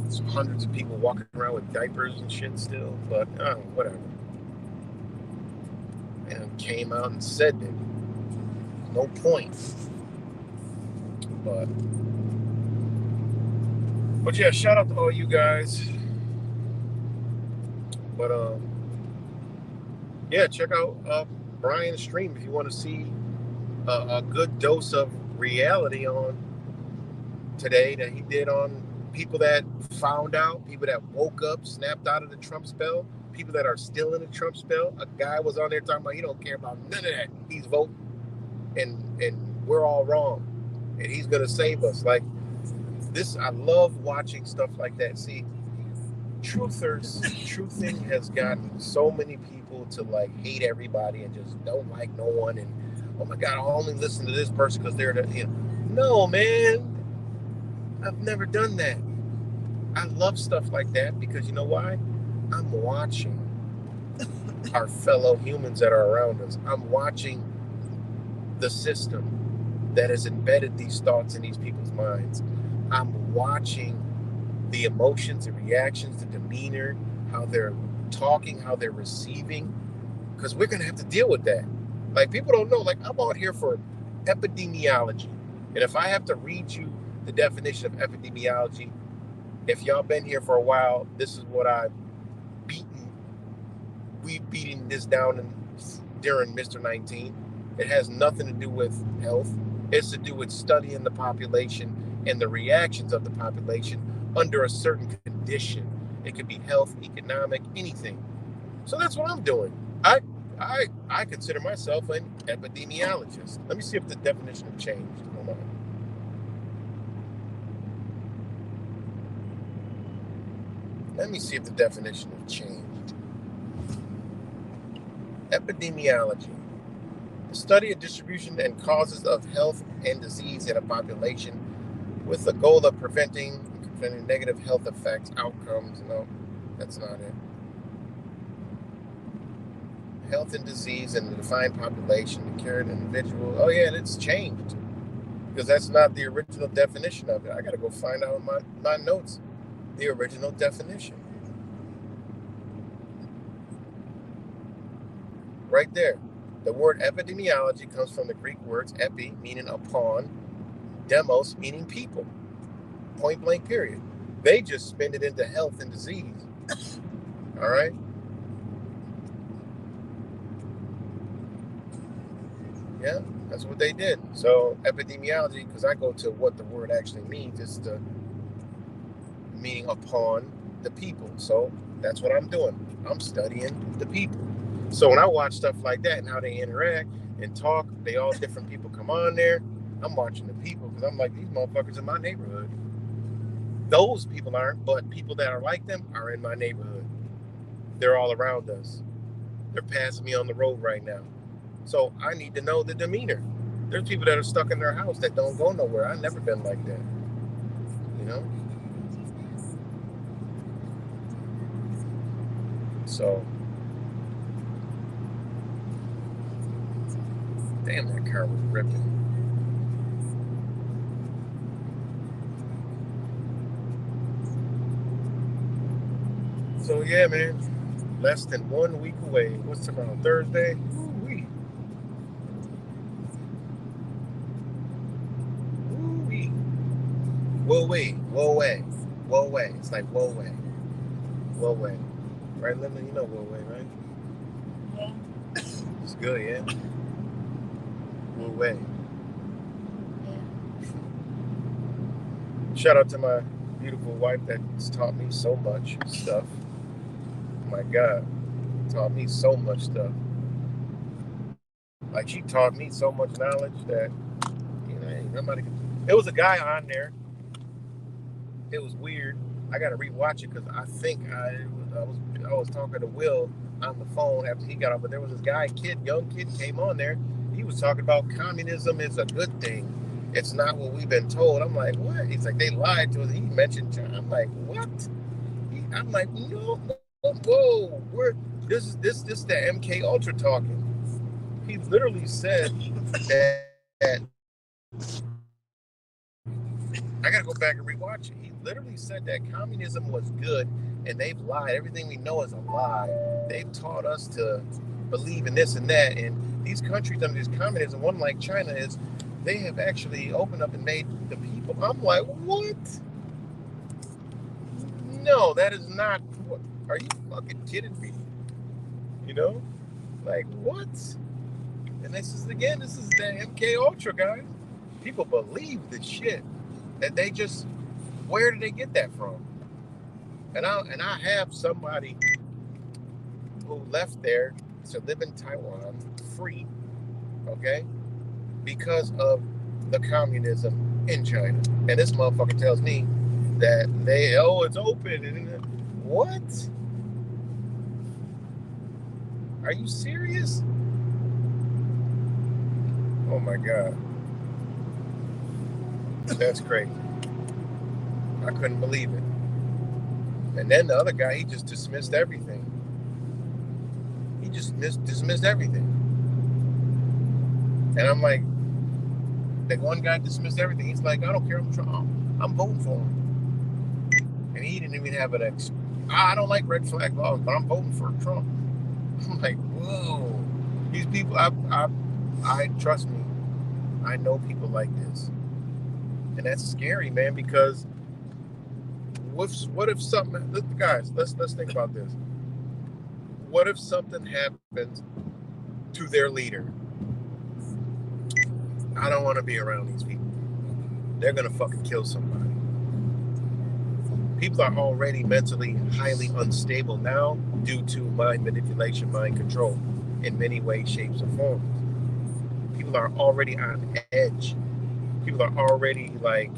Speaker 2: There's hundreds of people walking around with diapers and shit still, but whatever. And came out and said that no point. But yeah, shout out to all you guys. But yeah, check out Brian's stream if you want to see a good dose of reality on today that he did on people that found out, people that woke up, snapped out of the Trump spell, people that are still in the Trump spell. A guy was on there talking about he don't care about none of that. He's voting, and we're all wrong, and he's gonna save us. Like this, I love watching stuff like that. See, truthing has gotten so many people to like hate everybody and just don't like no one, and oh my God, I'll only listen to this person because they're the, no, man, I've never done that. I love stuff like that because you know why? I'm watching our fellow humans that are around us. I'm watching the system that has embedded these thoughts in these people's minds. I'm watching the emotions, the reactions, the demeanor, how they're talking, how they're receiving, because we're going to have to deal with that. Like, people don't know, like, I'm out here for epidemiology. And if I have to read you the definition of epidemiology, if y'all been here for a while, this is what I've beaten. We've beaten this down during Mr. 19. It has nothing to do with health. It's to do with studying the population and the reactions of the population under a certain condition. It could be health, economic, anything. So that's what I'm doing. I consider myself an epidemiologist. Let me see if the definition has changed. Hold on. Let me see if the definition has changed. Epidemiology. The study of distribution and causes of health and disease in a population with the goal of preventing negative health effects, outcomes. No, that's not it. Health and disease in the defined population, the cured individual. Oh yeah, and it's changed because that's not the original definition of it. I got to go find out in my notes the original definition. Right there. The word epidemiology comes from the Greek words epi, meaning upon, demos, meaning people. Point blank, period. They just spin it into health and disease. All right? Yeah, that's what they did. So epidemiology, because I go to what the word actually means, it's the meaning upon the people. So that's what I'm doing. I'm studying the people. So when I watch stuff like that and how they interact and talk, they all different people come on there. I'm watching the people because I'm like, these motherfuckers in my neighborhood. Those people aren't, but people that are like them are in my neighborhood. They're all around us. They're passing me on the road right now. So I need to know the demeanor. There's people that are stuck in their house that don't go nowhere. I've never been like that. You know? So, damn, that car was ripping. So, yeah, man, less than 1 week away. What's tomorrow? Thursday? Woo-wee. Woo-wee. Whoa-wee. Whoa-way. Whoa-way. It's like whoa-way. Whoa-way. Right, Linda? You know whoa-way, right?
Speaker 1: Yeah.
Speaker 2: It's good, yeah? Whoa-way.
Speaker 1: Yeah.
Speaker 2: Shout out to my beautiful wife that's taught me so much stuff. My God, taught me so much stuff. Like, she taught me so much knowledge that, you know, ain't nobody could. There was a guy on there. It was weird. I got to rewatch it because I think I was talking to Will on the phone after he got off. But there was this guy, young kid, came on there. He was talking about communism is a good thing. It's not what we've been told. I'm like, what? He's like, they lied to us. He mentioned China. I'm like, what? I'm like, no, whoa, this is the MK Ultra talking. He literally said that I gotta go back and rewatch it. He literally said that communism was good and they've lied. Everything we know is a lie. They've taught us to believe in this and that. And these countries under this communism, one like China, is they have actually opened up and made the people. I'm like, what? No, that is not. What? Are you fucking kidding me? You know, like what? And this is the MK Ultra, guys. People believe the shit that they just. Where did they get that from? And I have somebody who left there to live in Taiwan free, okay, because of the communism in China. And this motherfucker tells me that it's open and what? Are you serious? Oh my God. That's crazy. I couldn't believe it. And then the other guy, he just dismissed everything. He just dismissed everything. And I'm like, that one guy dismissed everything. He's like, I don't care. I'm voting for him. And he didn't even have I don't like red flag laws, but I'm voting for Trump. I'm like, whoa. These people, I trust me. I know people like this. And that's scary, man, because what if something, guys, let's think about this. What if something happens to their leader? I don't want to be around these people. They're going to fucking kill somebody. People are already mentally highly unstable now due to mind manipulation, mind control in many ways, shapes, or forms. People are already on edge. People are already like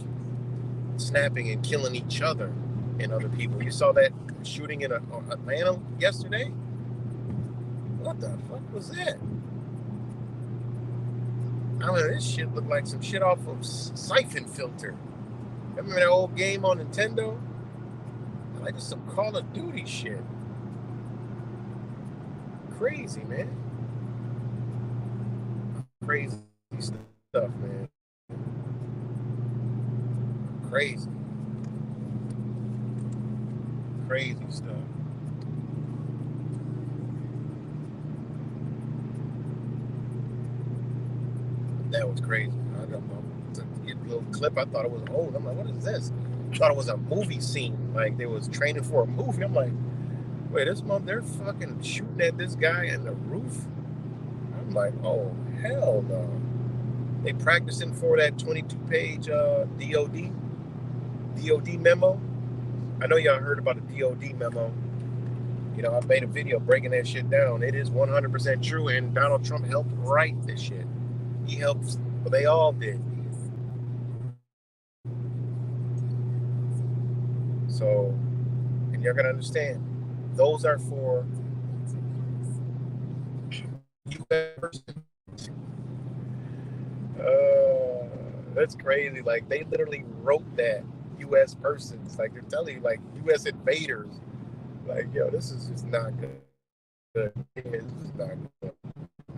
Speaker 2: snapping and killing each other and other people. You saw that shooting in Atlanta yesterday? What the fuck was that? I mean, this shit looked like some shit off of Siphon Filter. Remember that old game on Nintendo? Like just some Call of Duty shit. Crazy, man. Crazy stuff, man. Crazy. Crazy stuff. That was crazy. I got to get a little clip. I thought it was old. I'm like, what is this? I thought it was a movie scene. Like they was training for a movie. I'm like, wait, this month they're fucking shooting at this guy in the roof. I'm like, oh hell no. They practicing for that 22-page DOD memo. I know y'all heard about the DOD memo. You know, I made a video breaking that shit down. It is 100% true, and Donald Trump helped write this shit. He helped, well, they all did. So, and you're gonna understand, those are for U.S. That's crazy. Like they literally wrote that U.S. persons. Like they're telling you, like U.S. invaders. Like yo, this is just not good. This is not good.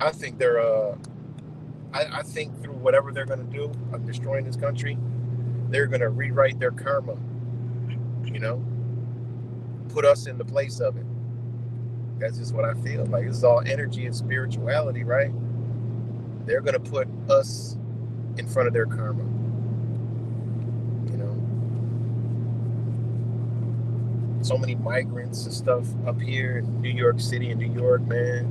Speaker 2: I think they're. I think through whatever they're gonna do of destroying this country, they're gonna rewrite their karma. You know, put us in the place of it. That's just what I feel. Like this is all energy and spirituality, right? They're gonna put us in front of their karma. You know, so many migrants and stuff up here in New York City and New York, man.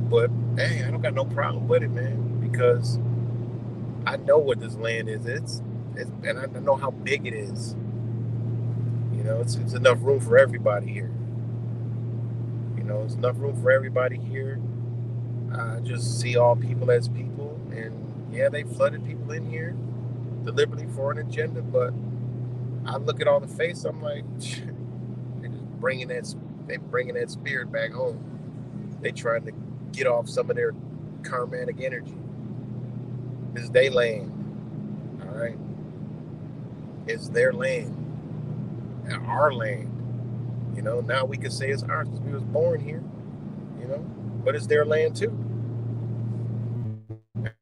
Speaker 2: But hey, I don't got no problem with it, man, because I know what this land is. It's and I know how big it is. You know, it's enough room for everybody here. You know, it's enough room for everybody here. I just see all people as people, and yeah, they flooded people in here deliberately for an agenda. But I look at all the faces, I'm like, they're just bringing that spirit back home. They trying to get off some of their karmatic energy. This is their land, all right? It's their land, our land. You know, now we can say it's ours because we was born here. You know, but it's their land too. And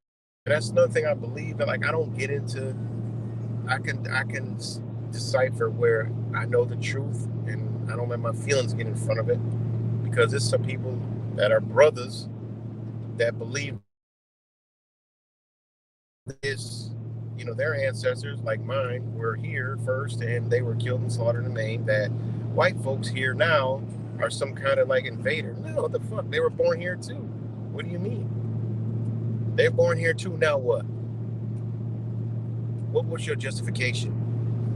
Speaker 2: that's another thing I believe that, like, I don't get into. I can decipher where I know the truth, and I don't let my feelings get in front of it, because there's some people that are brothers that believe this. You know, their ancestors, like mine, were here first, and they were killed and slaughtered in the name that white folks here now are some kind of like invader. No, what the fuck? They were born here too. What do you mean? They're born here too. Now what? What was your justification?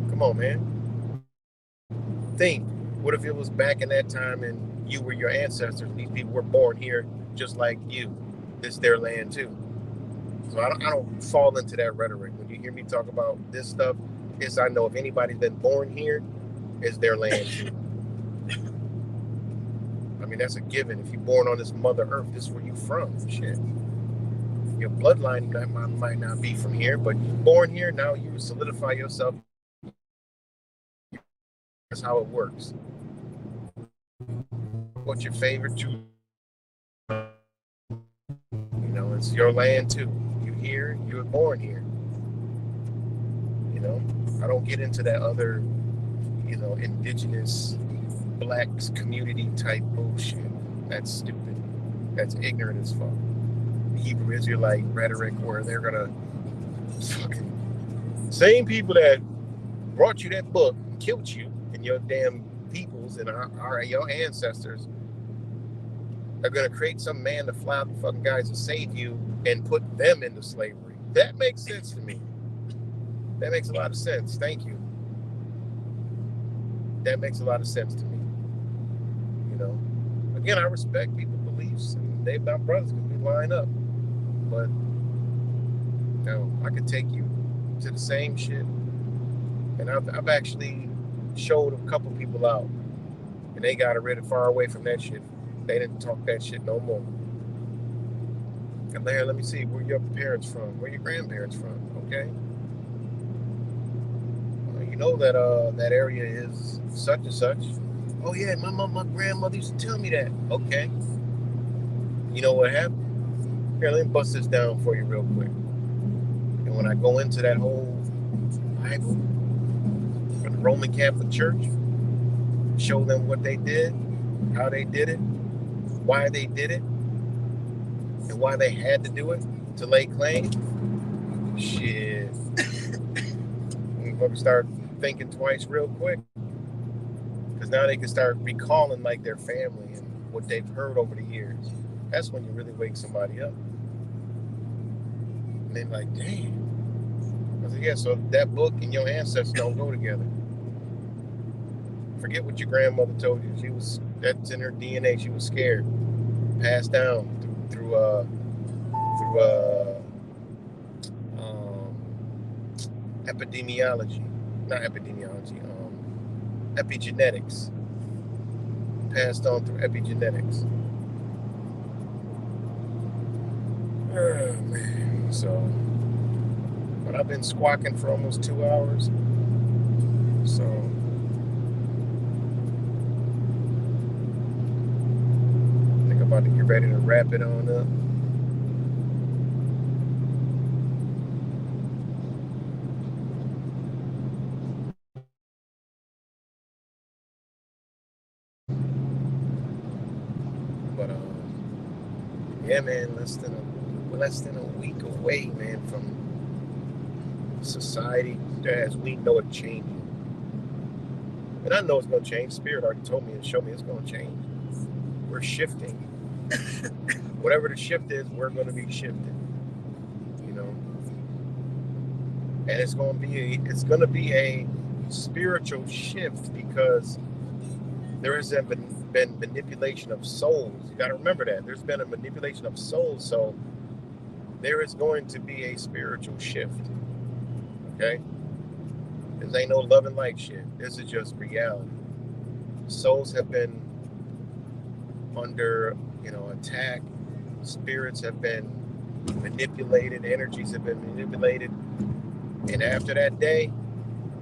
Speaker 2: Come on, man. Think. What if it was back in that time and you were your ancestors? These people were born here just like you. It's their land too. So I don't fall into that rhetoric. When you hear me talk about this stuff, it's I know if anybody's been born here, it's their land too. I mean, that's a given. If you're born on this Mother Earth, this is where you from. Shit. Your bloodline might not be from here, but you're born here, now you solidify yourself. That's how it works. What's your favorite too? You know, it's your land too. You here, you were born here. You know, I don't get into that other, you know, indigenous black community type bullshit. That's stupid. That's ignorant as fuck. Hebrew Israelite rhetoric where they're gonna fucking same people that brought you that book and killed you and your damn peoples and your ancestors are gonna create some man to fly out the fucking guys and save you and put them into slavery. That makes sense to me. That makes a lot of sense. Thank you. That makes a lot of sense to me. You know, again, I respect people's beliefs, and they're my brothers because we line up. But you know, I could take you to the same shit, and I've actually showed a couple people out, and they got rid of far away from that shit. They didn't talk that shit no more. And there, let me see, where your parents from? Where your grandparents from? Okay. You know that that area is such and such. Oh yeah, my grandmother used to tell me that. Okay. You know what happened? Here, let me bust this down for you real quick. And when I go into that whole Bible from the Roman Catholic Church, show them what they did, how they did it, why they did it, and why they had to do it to lay claim. Shit. Motherfuckers start thinking twice real quick. Because now they can start recalling like their family and what they've heard over the years. That's when you really wake somebody up. And they're like, damn. I said, yeah, so that book and your ancestors don't go together. Forget what your grandmother told you. That's in her DNA. She was scared. Passed down through epidemiology. Not epidemiology. epigenetics, passed on through epigenetics. Oh, man. So, but I've been squawking for almost 2 hours. So, I think I'm about to get ready to wrap it on up. But yeah, man, less than a week away, man, from society as we know it changing. And I know it's gonna change. Spirit already told me and showed me it's gonna change. We're shifting. Whatever the shift is, we're gonna be shifting. You know, and it's gonna be a spiritual shift because there has been manipulation of souls. You got to remember that there's been a manipulation of souls, so there is going to be a spiritual shift. Okay, this ain't no love and light shit. This is just reality. Souls have been under, attack. Spirits have been manipulated. Energies have been manipulated, and after that day,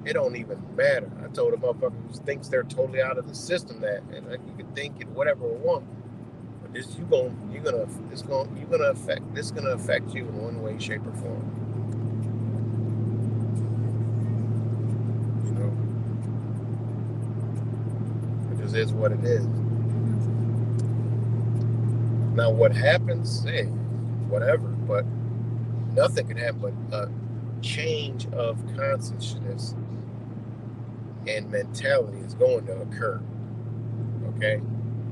Speaker 2: it don't even matter. I told a motherfucker who thinks they're totally out of the system that, and you can think it whatever you want, but this gonna affect you in one way, shape, or form. You know, it just is what it is. Now, what happens? Hey, whatever, but nothing can happen but a change of consciousness and mentality is going to occur. Okay,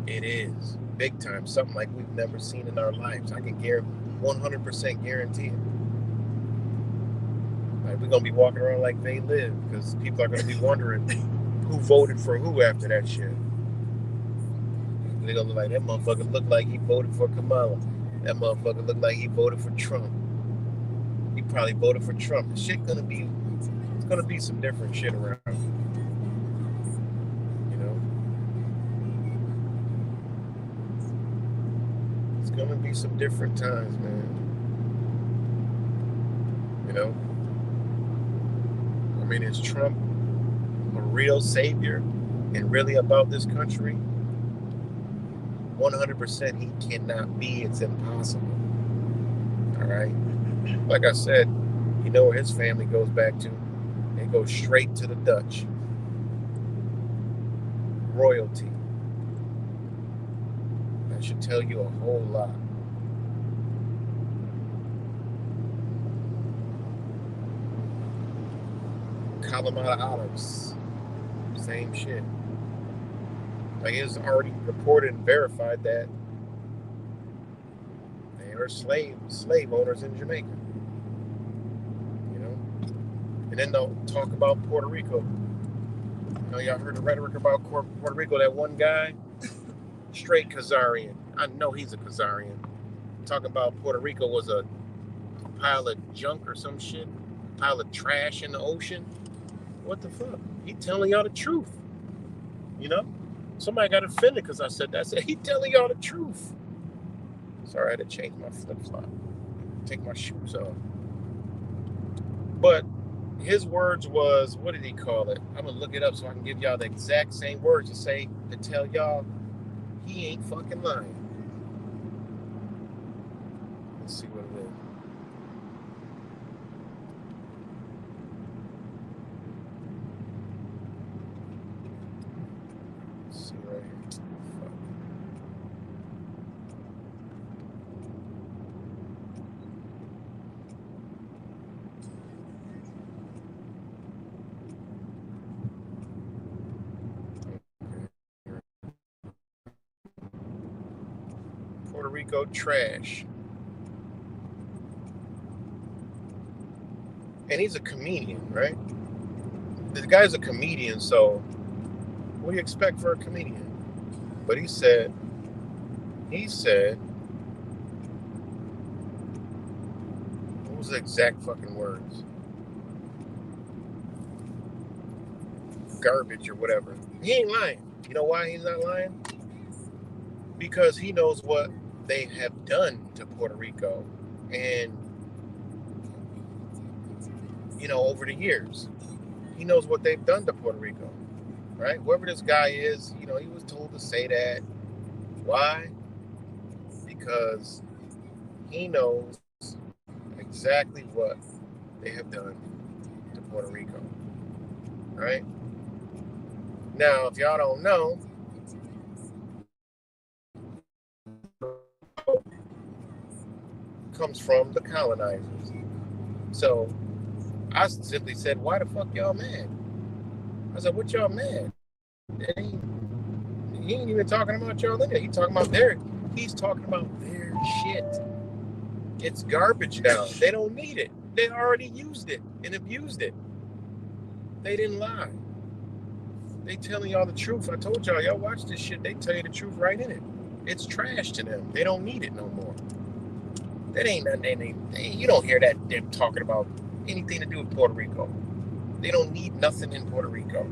Speaker 2: it is big time, something like we've never seen in our lives. I can 100% guarantee it. Like, we're gonna be walking around like they live because people are gonna be wondering who voted for who after that shit. They're gonna look like that motherfucker looked like he voted for Kamala. That motherfucker looked like he voted for Trump. He probably voted for Trump. It's gonna be some different shit around. Gonna be some different times, man. I mean, is Trump a real savior and really about this country? 100% he cannot be. It's impossible. All right. Like I said, you know where his family goes back to? They go straight to the Dutch. Royalty. That should tell you a whole lot. Kalamata Olives, same shit. Like, it's already reported and verified that they were slave owners in Jamaica. And then they'll talk about Puerto Rico. Y'all heard the rhetoric about Puerto Rico? That one guy, straight Khazarian. I know he's a Khazarian. Talking about Puerto Rico was a pile of junk or some shit, pile of trash in the ocean. What the fuck? He telling y'all the truth. Somebody got offended because I said that. I said, he telling y'all the truth. Sorry, I had to change my flip-flop. Take my shoes off. But his words was, what did he call it? I'm going to look it up so I can give y'all the exact same words to tell y'all he ain't fucking lying. Let's see what it is. Let's see right here. Puerto Rico trash. And he's a comedian, right? The guy's a comedian, so what do you expect for a comedian? But he said, what was the exact fucking words? garbage or whatever. He ain't lying. You know why he's not lying? Because he knows what they have done to Puerto Rico, and over the years, he knows what they've done to Puerto Rico, right? Whoever this guy is, he was told to say that. Why? Because he knows exactly what they have done to Puerto Rico, right? Now, if y'all don't know, comes from the colonizers. So I simply said, why the fuck y'all mad? I said, what y'all mad? He ain't even talking about y'all in there. He's talking about their shit. It's garbage now. They don't need it. They already used it and abused it. They didn't lie. They telling y'all the truth. I told y'all watch this shit. They tell you the truth right in it. It's trash to them. They don't need it no more. That ain't nothing. You don't hear that them talking about anything to do with Puerto Rico. They don't need nothing in Puerto Rico.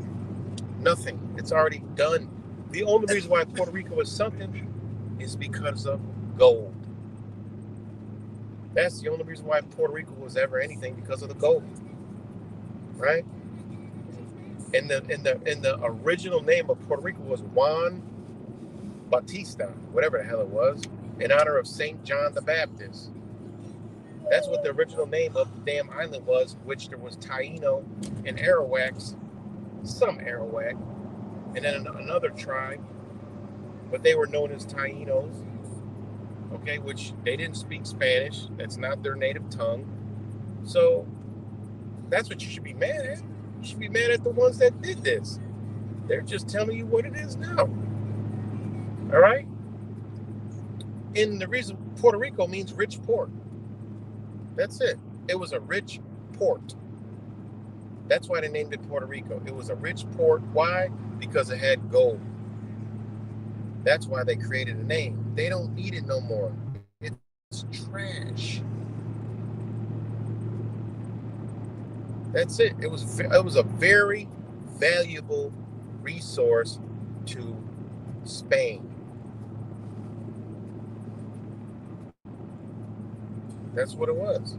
Speaker 2: Nothing. It's already done. The only reason why Puerto Rico is something is because of gold. That's the only reason why Puerto Rico was ever anything, because of the gold. Right? And the original name of Puerto Rico was Juan Bautista, whatever the hell it was, in honor of St. John the Baptist. That's what the original name of the damn island was, which there was Taino and Arawaks, some Arawak, and then another tribe, but they were known as Tainos, okay, which they didn't speak Spanish. That's not their native tongue. So that's what you should be mad at. You should be mad at the ones that did this. They're just telling you what it is now. All right? And the reason Puerto Rico means rich port. That's it. It was a rich port. That's why they named it Puerto Rico. It was a rich port. Why? Because it had gold. That's why they created a name. They don't need it no more. It's trash. That's it. It was a very valuable resource to Spain. That's what it was.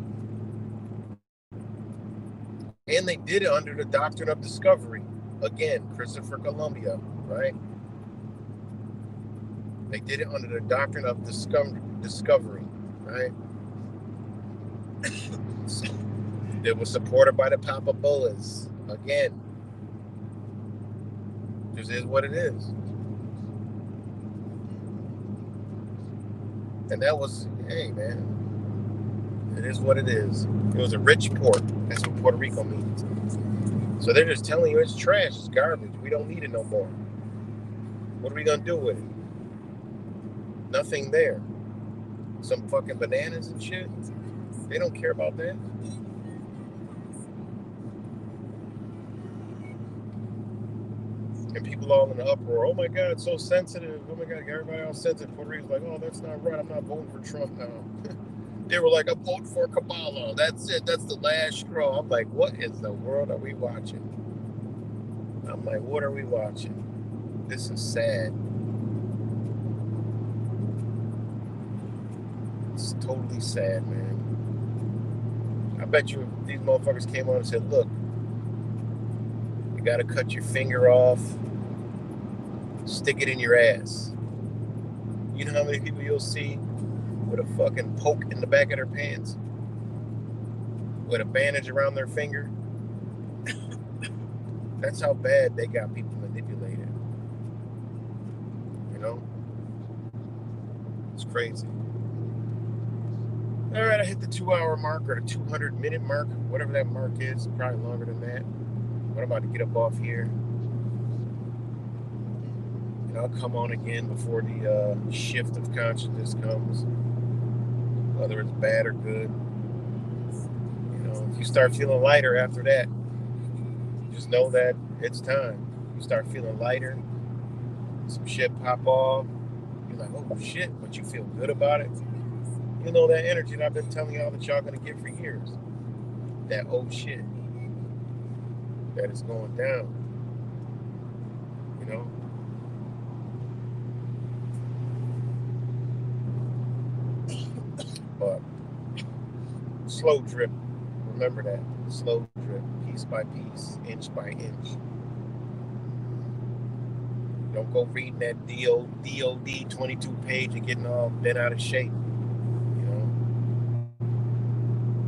Speaker 2: And they did it under the doctrine of discovery. Again, Christopher Columbus, right? They did it under the doctrine of discovery, right? It was supported by the Papabolas. Again, just is what it is. And that was, hey, man, it is what it is. It was a rich port. That's what Puerto Rico means. So they're just telling you it's trash, it's garbage. We don't need it no more. What are we going to do with it? Nothing there. Some fucking bananas and shit. They don't care about that. And people all in the uproar. Oh my God, it's so sensitive. Oh my God, everybody else sensitive. Puerto Rico's like, oh, that's not right. I'm not voting for Trump now. They were like, I'm voting for Kabbalah. That's it. That's the last straw. I'm like, what in the world are we watching? I'm like, what are we watching? This is sad. It's totally sad, man. I bet you if these motherfuckers came on and said, look, you got to cut your finger off, stick it in your ass. You know how many people you'll see with a fucking poke in the back of their pants, with a bandage around their finger? That's how bad they got people manipulated. You know? It's crazy. All right, I hit the 2-hour mark, or the 200-minute mark, whatever that mark is, probably longer than that. But I'm about to get up off here. And I'll come on again before the shift of consciousness comes, whether it's bad or good. You know, if you start feeling lighter after that, just know that it's time. You start feeling lighter, some shit pop off, you're like, oh shit, but you feel good about it. You know that energy that I've been telling y'all that y'all gonna get for years. That oh shit that is going down. you know. But slow drip, remember that. Slow drip, piece by piece, inch by inch. Don't go reading that DOD 22 page and getting all bent out of shape. You know,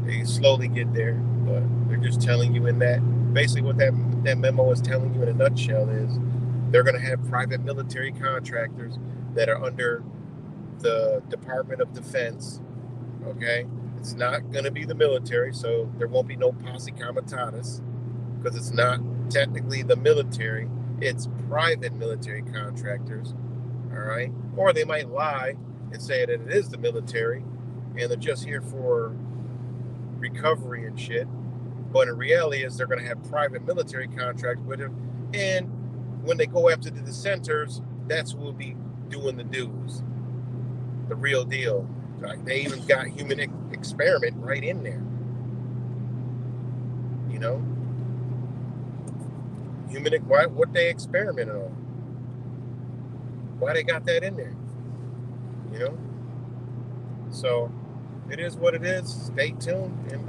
Speaker 2: they slowly get there, but they're just telling you in that. Basically, what that memo is telling you in a nutshell is they're going to have private military contractors that are under the Department of Defense. Okay, it's not going to be the military, so there won't be no posse comitatus because it's not technically the military. It's private military contractors, all right? Or they might lie and say that it is the military and they're just here for recovery and shit. But in reality is they're going to have private military contracts with them. And when they go after the dissenters, that's who will be doing the dues. The real deal. Like they even got human experiment right in there. You know? What they experimented on. Why they got that in there? You know? So, it is what it is. Stay tuned and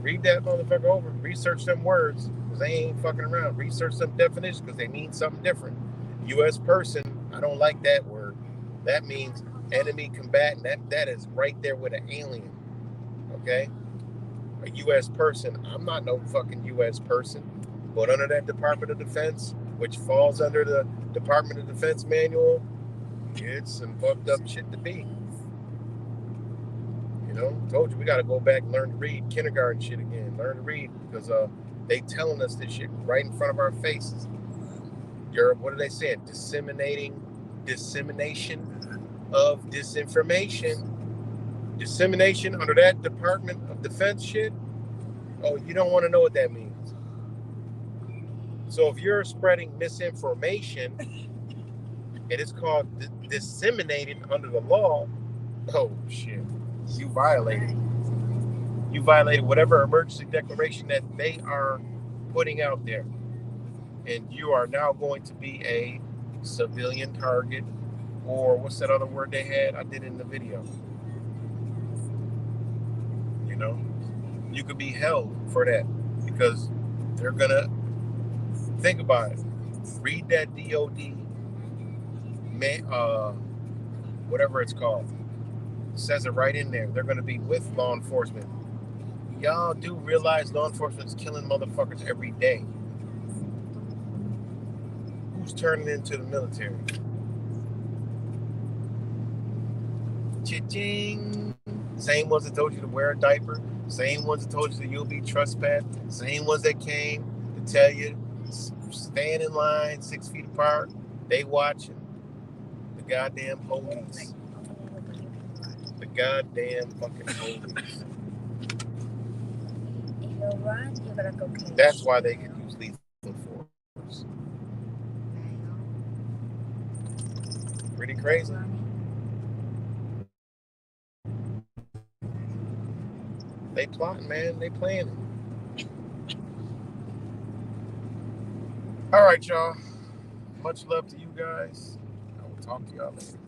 Speaker 2: read that motherfucker over. Research them words, because they ain't fucking around. Research some definitions, because they mean something different. U.S. person, I don't like that word. That means enemy combatant. That is right there with an alien. Okay? A U.S. person. I'm not no fucking U.S. person. But under that Department of Defense, which falls under the Department of Defense manual, it's some fucked up shit to be. You know, told you we got to go back and learn to read kindergarten shit again. Learn to read because they telling us this shit right in front of our faces. What are they saying? Dissemination of disinformation. Dissemination under that Department of Defense shit. Oh, you don't want to know what that means. So if you're spreading misinformation, it is called disseminated under the law. Oh shit, you violated. You violated whatever emergency declaration that they are putting out there, and you are now going to be a civilian target, or what's that other word they had? I did it in the video. You know, you could be held for that because they're gonna. Think about it. Read that DOD, whatever it's called. It says it right in there. They're going to be with law enforcement. Y'all do realize law enforcement is killing motherfuckers every day. Who's turning into the military? Cha-ching. Same ones that told you to wear a diaper. Same ones that told you that you'll be trespassed. Same ones that came to tell you stand in line 6 feet apart. They watching the goddamn police. The goddamn fucking police. That's why they can use lethal force. Pretty crazy. They plotting, man. They planning. All right, y'all. Much love to you guys. I will talk to y'all later.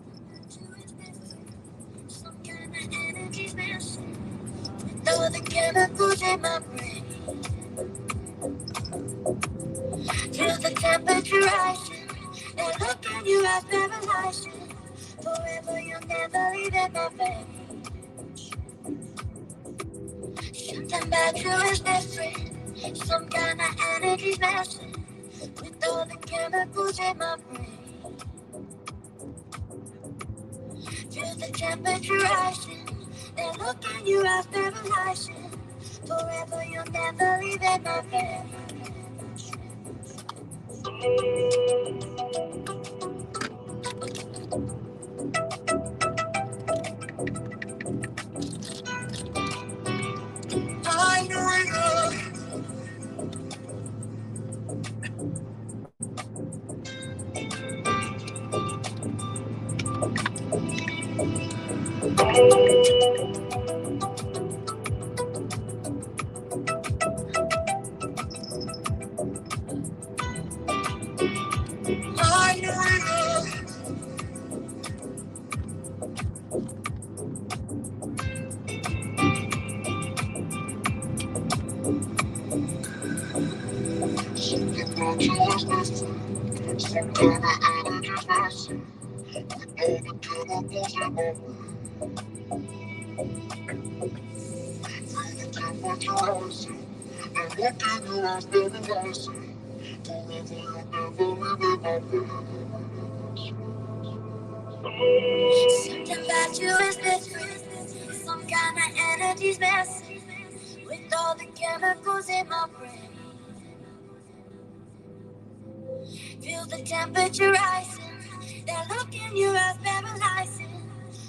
Speaker 1: Know the chemicals in my brain. Feel the temperature rising. That look in your eyes paralyzing. Forever you'll never leave in my veins. Something about you is different. Some kind of energy's messing with all the chemicals in my brain. Feel the temperature rising. That look in your eyes paralyzing. Forever you'll never leave in my veins. I know. Some kind of energy's messing with all the chemicals in my feel the temperature rising and look in your eyes, baby, rising. Forever you'll never leave in my presence. Something about you is different. Some kind of energy's messing with all the chemicals in my brain. Feel the temperature rising. That look in your eyes paralyzing.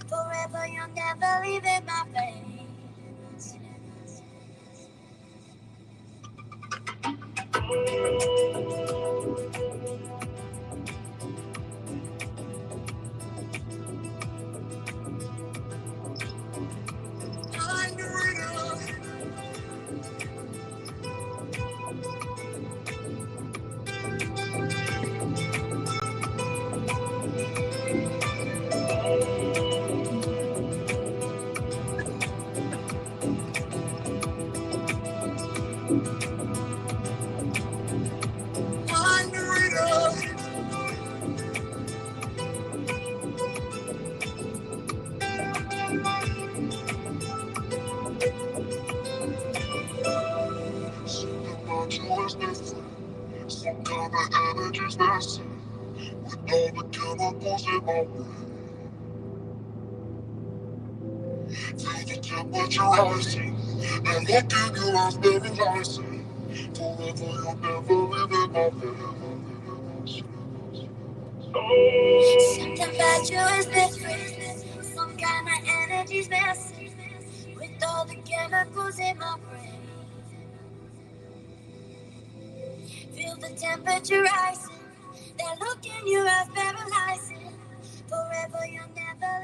Speaker 1: Forever you'll never leave in my face. Some kind of energy's messing with all the chemicals in my brain. Feel the temperature rising and look in your eyes, baby, rising. Forever you'll never leave in my presence. Something about you is different. Some kind of energy's messing with all the chemicals in my brain. Feel the temperature rising. That look in your eyes paralyzing. Forever you'll never